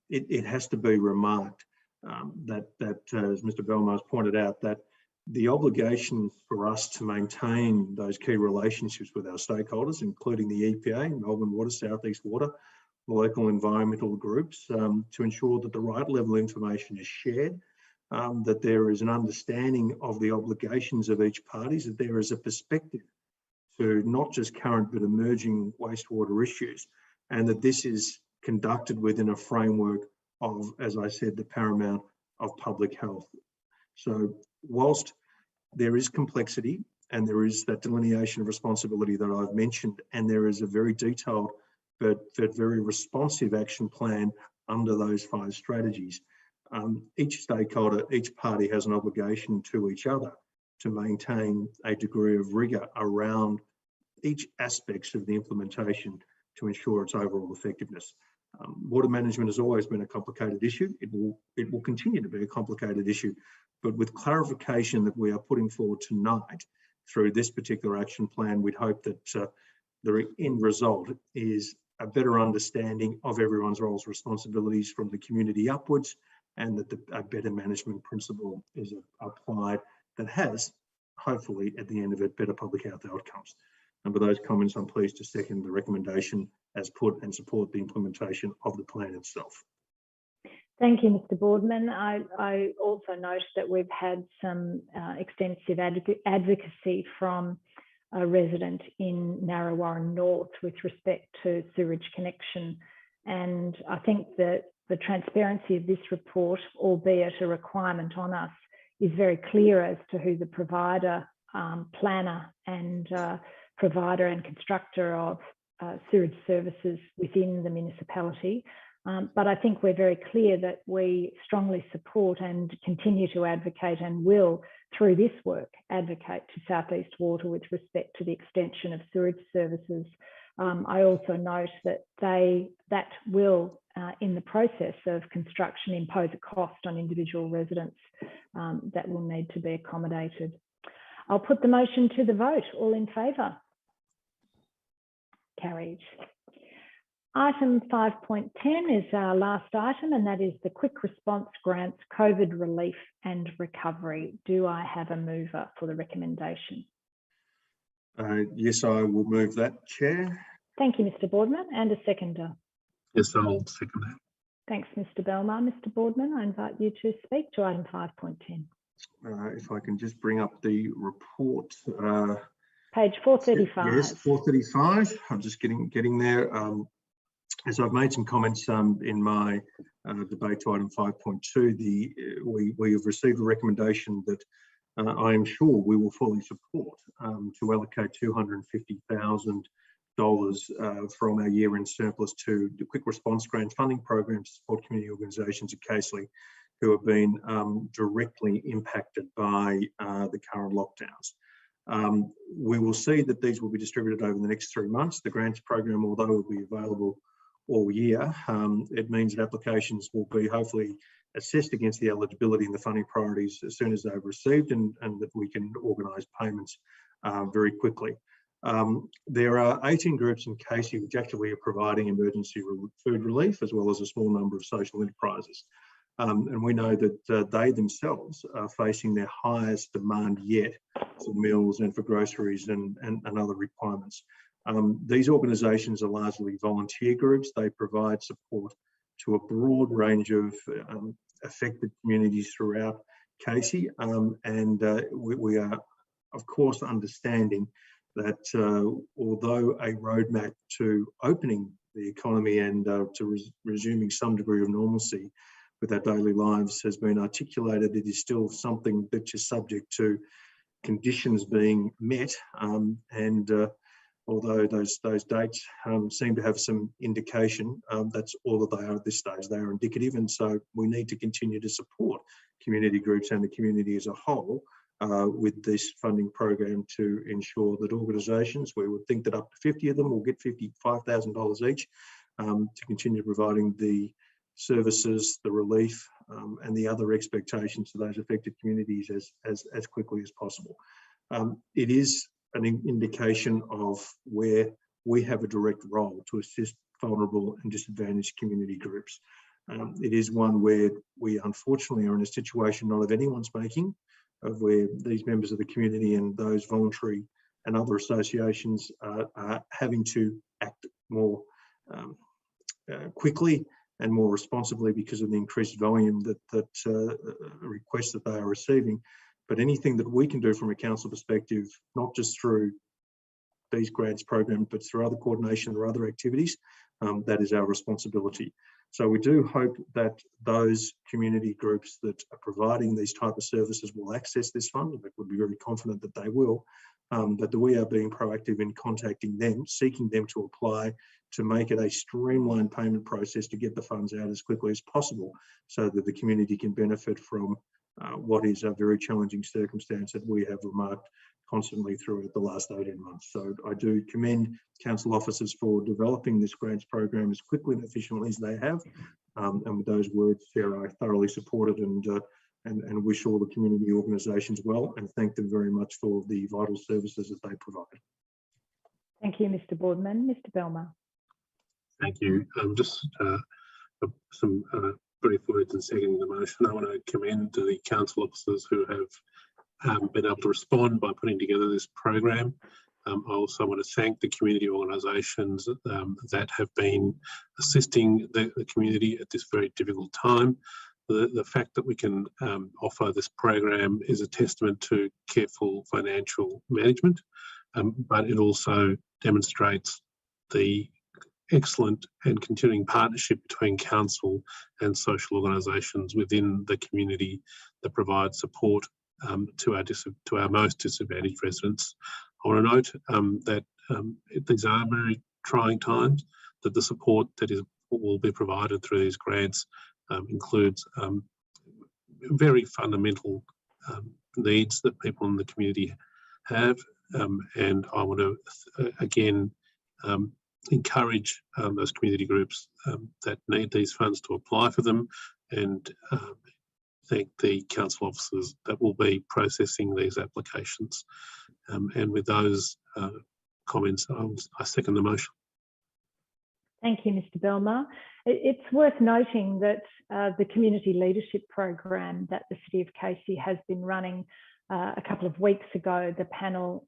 it has to be remarked that as Mr. Belmar has pointed out, that the obligation for us to maintain those key relationships with our stakeholders, including the EPA, Melbourne Water, South East Water, local environmental groups, to ensure that the right level of information is shared, that there is an understanding of the obligations of each party, that there is a perspective to not just current but emerging wastewater issues, and that this is conducted within a framework of, as I said, the paramount of public health. So whilst there is complexity and there is that delineation of responsibility that I've mentioned, and there is a very detailed but very responsive action plan under those 5 strategies, each stakeholder, each party has an obligation to each other to maintain a degree of rigour around each aspect of the implementation to ensure its overall effectiveness. Water management has always been a complicated issue. It will continue to be a complicated issue, but with clarification that we are putting forward tonight through this particular action plan, we'd hope that the end result is a better understanding of everyone's roles and responsibilities from the community upwards, and that a better management principle is applied that has, hopefully, at the end of it, better public health outcomes. And with those comments, I'm pleased to second the recommendation as put and support the implementation of the plan itself. Thank you, Mr. Boardman. I also note that we've had some extensive advocacy from a resident in Narre North with respect to sewage connection. And I think that the transparency of this report, albeit a requirement on us, is very clear as to who the provider, planner and provider and constructor of sewage services within the municipality. But I think we're very clear that we strongly support and continue to advocate, and will, through this work, advocate to South East Water with respect to the extension of sewage services. I also note that that will, in the process of construction, impose a cost on individual residents that will need to be accommodated. I'll put the motion to the vote. All in favour? Carried. Item 5.10 is our last item, and that is the Quick Response Grants COVID Relief and Recovery. Do I have a mover for the recommendation? Yes, I will move that, Chair. Thank you, Mr. Boardman. And a seconder? Yes, I'll second that. Thanks, Mr. Belmar. Mr. Boardman, I invite you to speak to item 5.10. If I can just bring up the report. Page 435. Yes, 435. I'm just getting there. As I've made some comments in my debate to item 5.2, we have received a recommendation that I am sure we will fully support to allocate $250,000 from our year-end surplus to the Quick Response Grant funding program to support community organisations at Casely who have been directly impacted by the current lockdowns. We will see that these will be distributed over the next 3 months. The grants program, although it will be available all year, it means that applications will be hopefully assessed against the eligibility and the funding priorities as soon as they're received, and that we can organise payments very quickly. There are 18 groups in Casey which actually are providing emergency food relief, as well as a small number of social enterprises. And we know that they themselves are facing their highest demand yet for meals and for groceries and other requirements. These organisations are largely volunteer groups. They provide support to a broad range of affected communities throughout Casey, we are, of course, understanding that although a roadmap to opening the economy and to resuming some degree of normalcy with our daily lives has been articulated, it is still something that is subject to conditions being met. Although those dates seem to have some indication, that's all that they are at this stage. They are indicative, and so we need to continue to support community groups and the community as a whole with this funding program to ensure that organisations, we would think that up to 50 of them will get $55,000 each to continue providing the services, the relief and the other expectations to those affected communities as quickly as possible. It is an indication of where we have a direct role to assist vulnerable and disadvantaged community groups. It is one where we unfortunately are in a situation not of anyone's making, of where these members of the community and those voluntary and other associations are having to act more quickly and more responsibly because of the increased volume that requests that they are receiving. But anything that we can do from a council perspective, not just through these grants programs, but through other coordination or other activities, that is our responsibility. So we do hope that those community groups that are providing these type of services will access this fund, and we'd be very confident that they will, but that we are being proactive in contacting them, seeking them to apply, to make it a streamlined payment process to get the funds out as quickly as possible so that the community can benefit from what is a very challenging circumstance that we have remarked constantly throughout the last 18 months. So I do commend council officers for developing this grants program as quickly and efficiently as they have. And with those words, Chair, I thoroughly support it and wish all the community organisations well and thank them very much for the vital services that they provide. Thank you, Mr. Boardman. Mr. Belmar. Thank you. Just some brief words in seconding the motion. I want to commend the council officers who have been able to respond by putting together this program. I also want to thank the community organisations that have been assisting the community at this very difficult time. The fact that we can offer this program is a testament to careful financial management, but it also demonstrates the excellent and continuing partnership between council and social organisations within the community that provide support to our most disadvantaged residents. I want to note that these are very trying times, that the support that will be provided through these grants includes very fundamental needs that people in the community have, and I want to again encourage those community groups that need these funds to apply for them, and thank the council officers that will be processing these applications. And with those comments, I second the motion. Thank you, Mr. Belmar. It's worth noting that the Community Leadership Program that the City of Casey has been running a couple of weeks ago, the panel,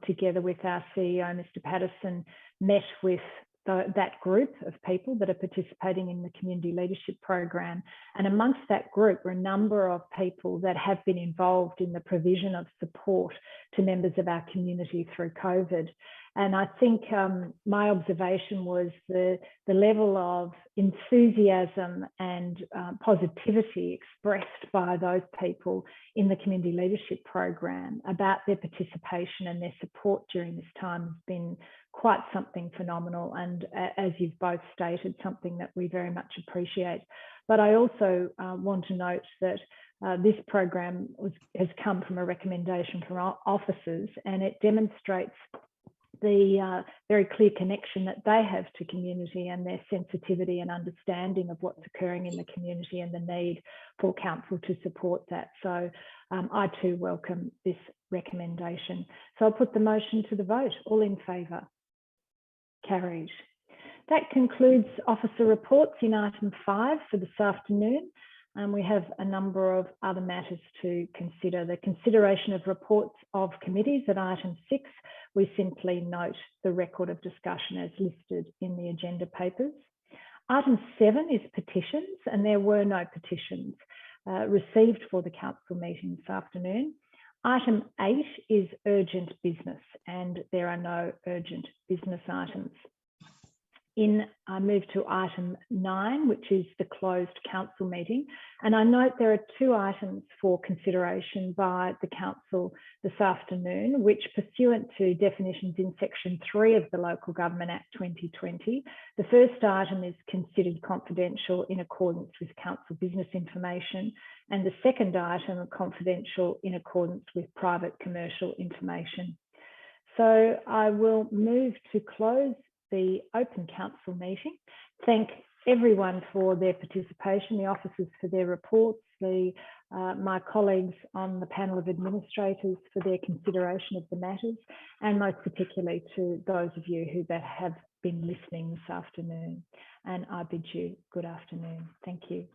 together with our CEO, Mr. Patterson, met with that group of people that are participating in the Community Leadership Program. And amongst that group were a number of people that have been involved in the provision of support to members of our community through COVID. And I think my observation was the level of enthusiasm and positivity expressed by those people in the Community Leadership Program about their participation and their support during this time has been quite something phenomenal. And as you've both stated, something that we very much appreciate. But I also want to note that this program has come from a recommendation from our officers, and it demonstrates the very clear connection that they have to community and their sensitivity and understanding of what's occurring in the community and the need for council to support that. So I too welcome this recommendation. So I'll put the motion to the vote. All in favour? Carried. That concludes officer reports in item 5 for this afternoon. We have a number of other matters to consider. The consideration of reports of committees at item 6. We simply note the record of discussion as listed in the agenda papers. Item 7 is petitions, and there were no petitions received for the council meeting this afternoon. Item 8 is urgent business, and there are no urgent business items. I move to item 9, which is the closed council meeting. And I note there are 2 items for consideration by the council this afternoon, which, pursuant to definitions in section 3 of the Local Government Act 2020, the first item is considered confidential in accordance with council business information, and the second item confidential in accordance with private commercial information. So I will move to close the open council meeting. Thank everyone for their participation, the officers for their reports, my colleagues on the panel of administrators for their consideration of the matters, and most particularly to those of you who have been listening this afternoon. And I bid you good afternoon. Thank you.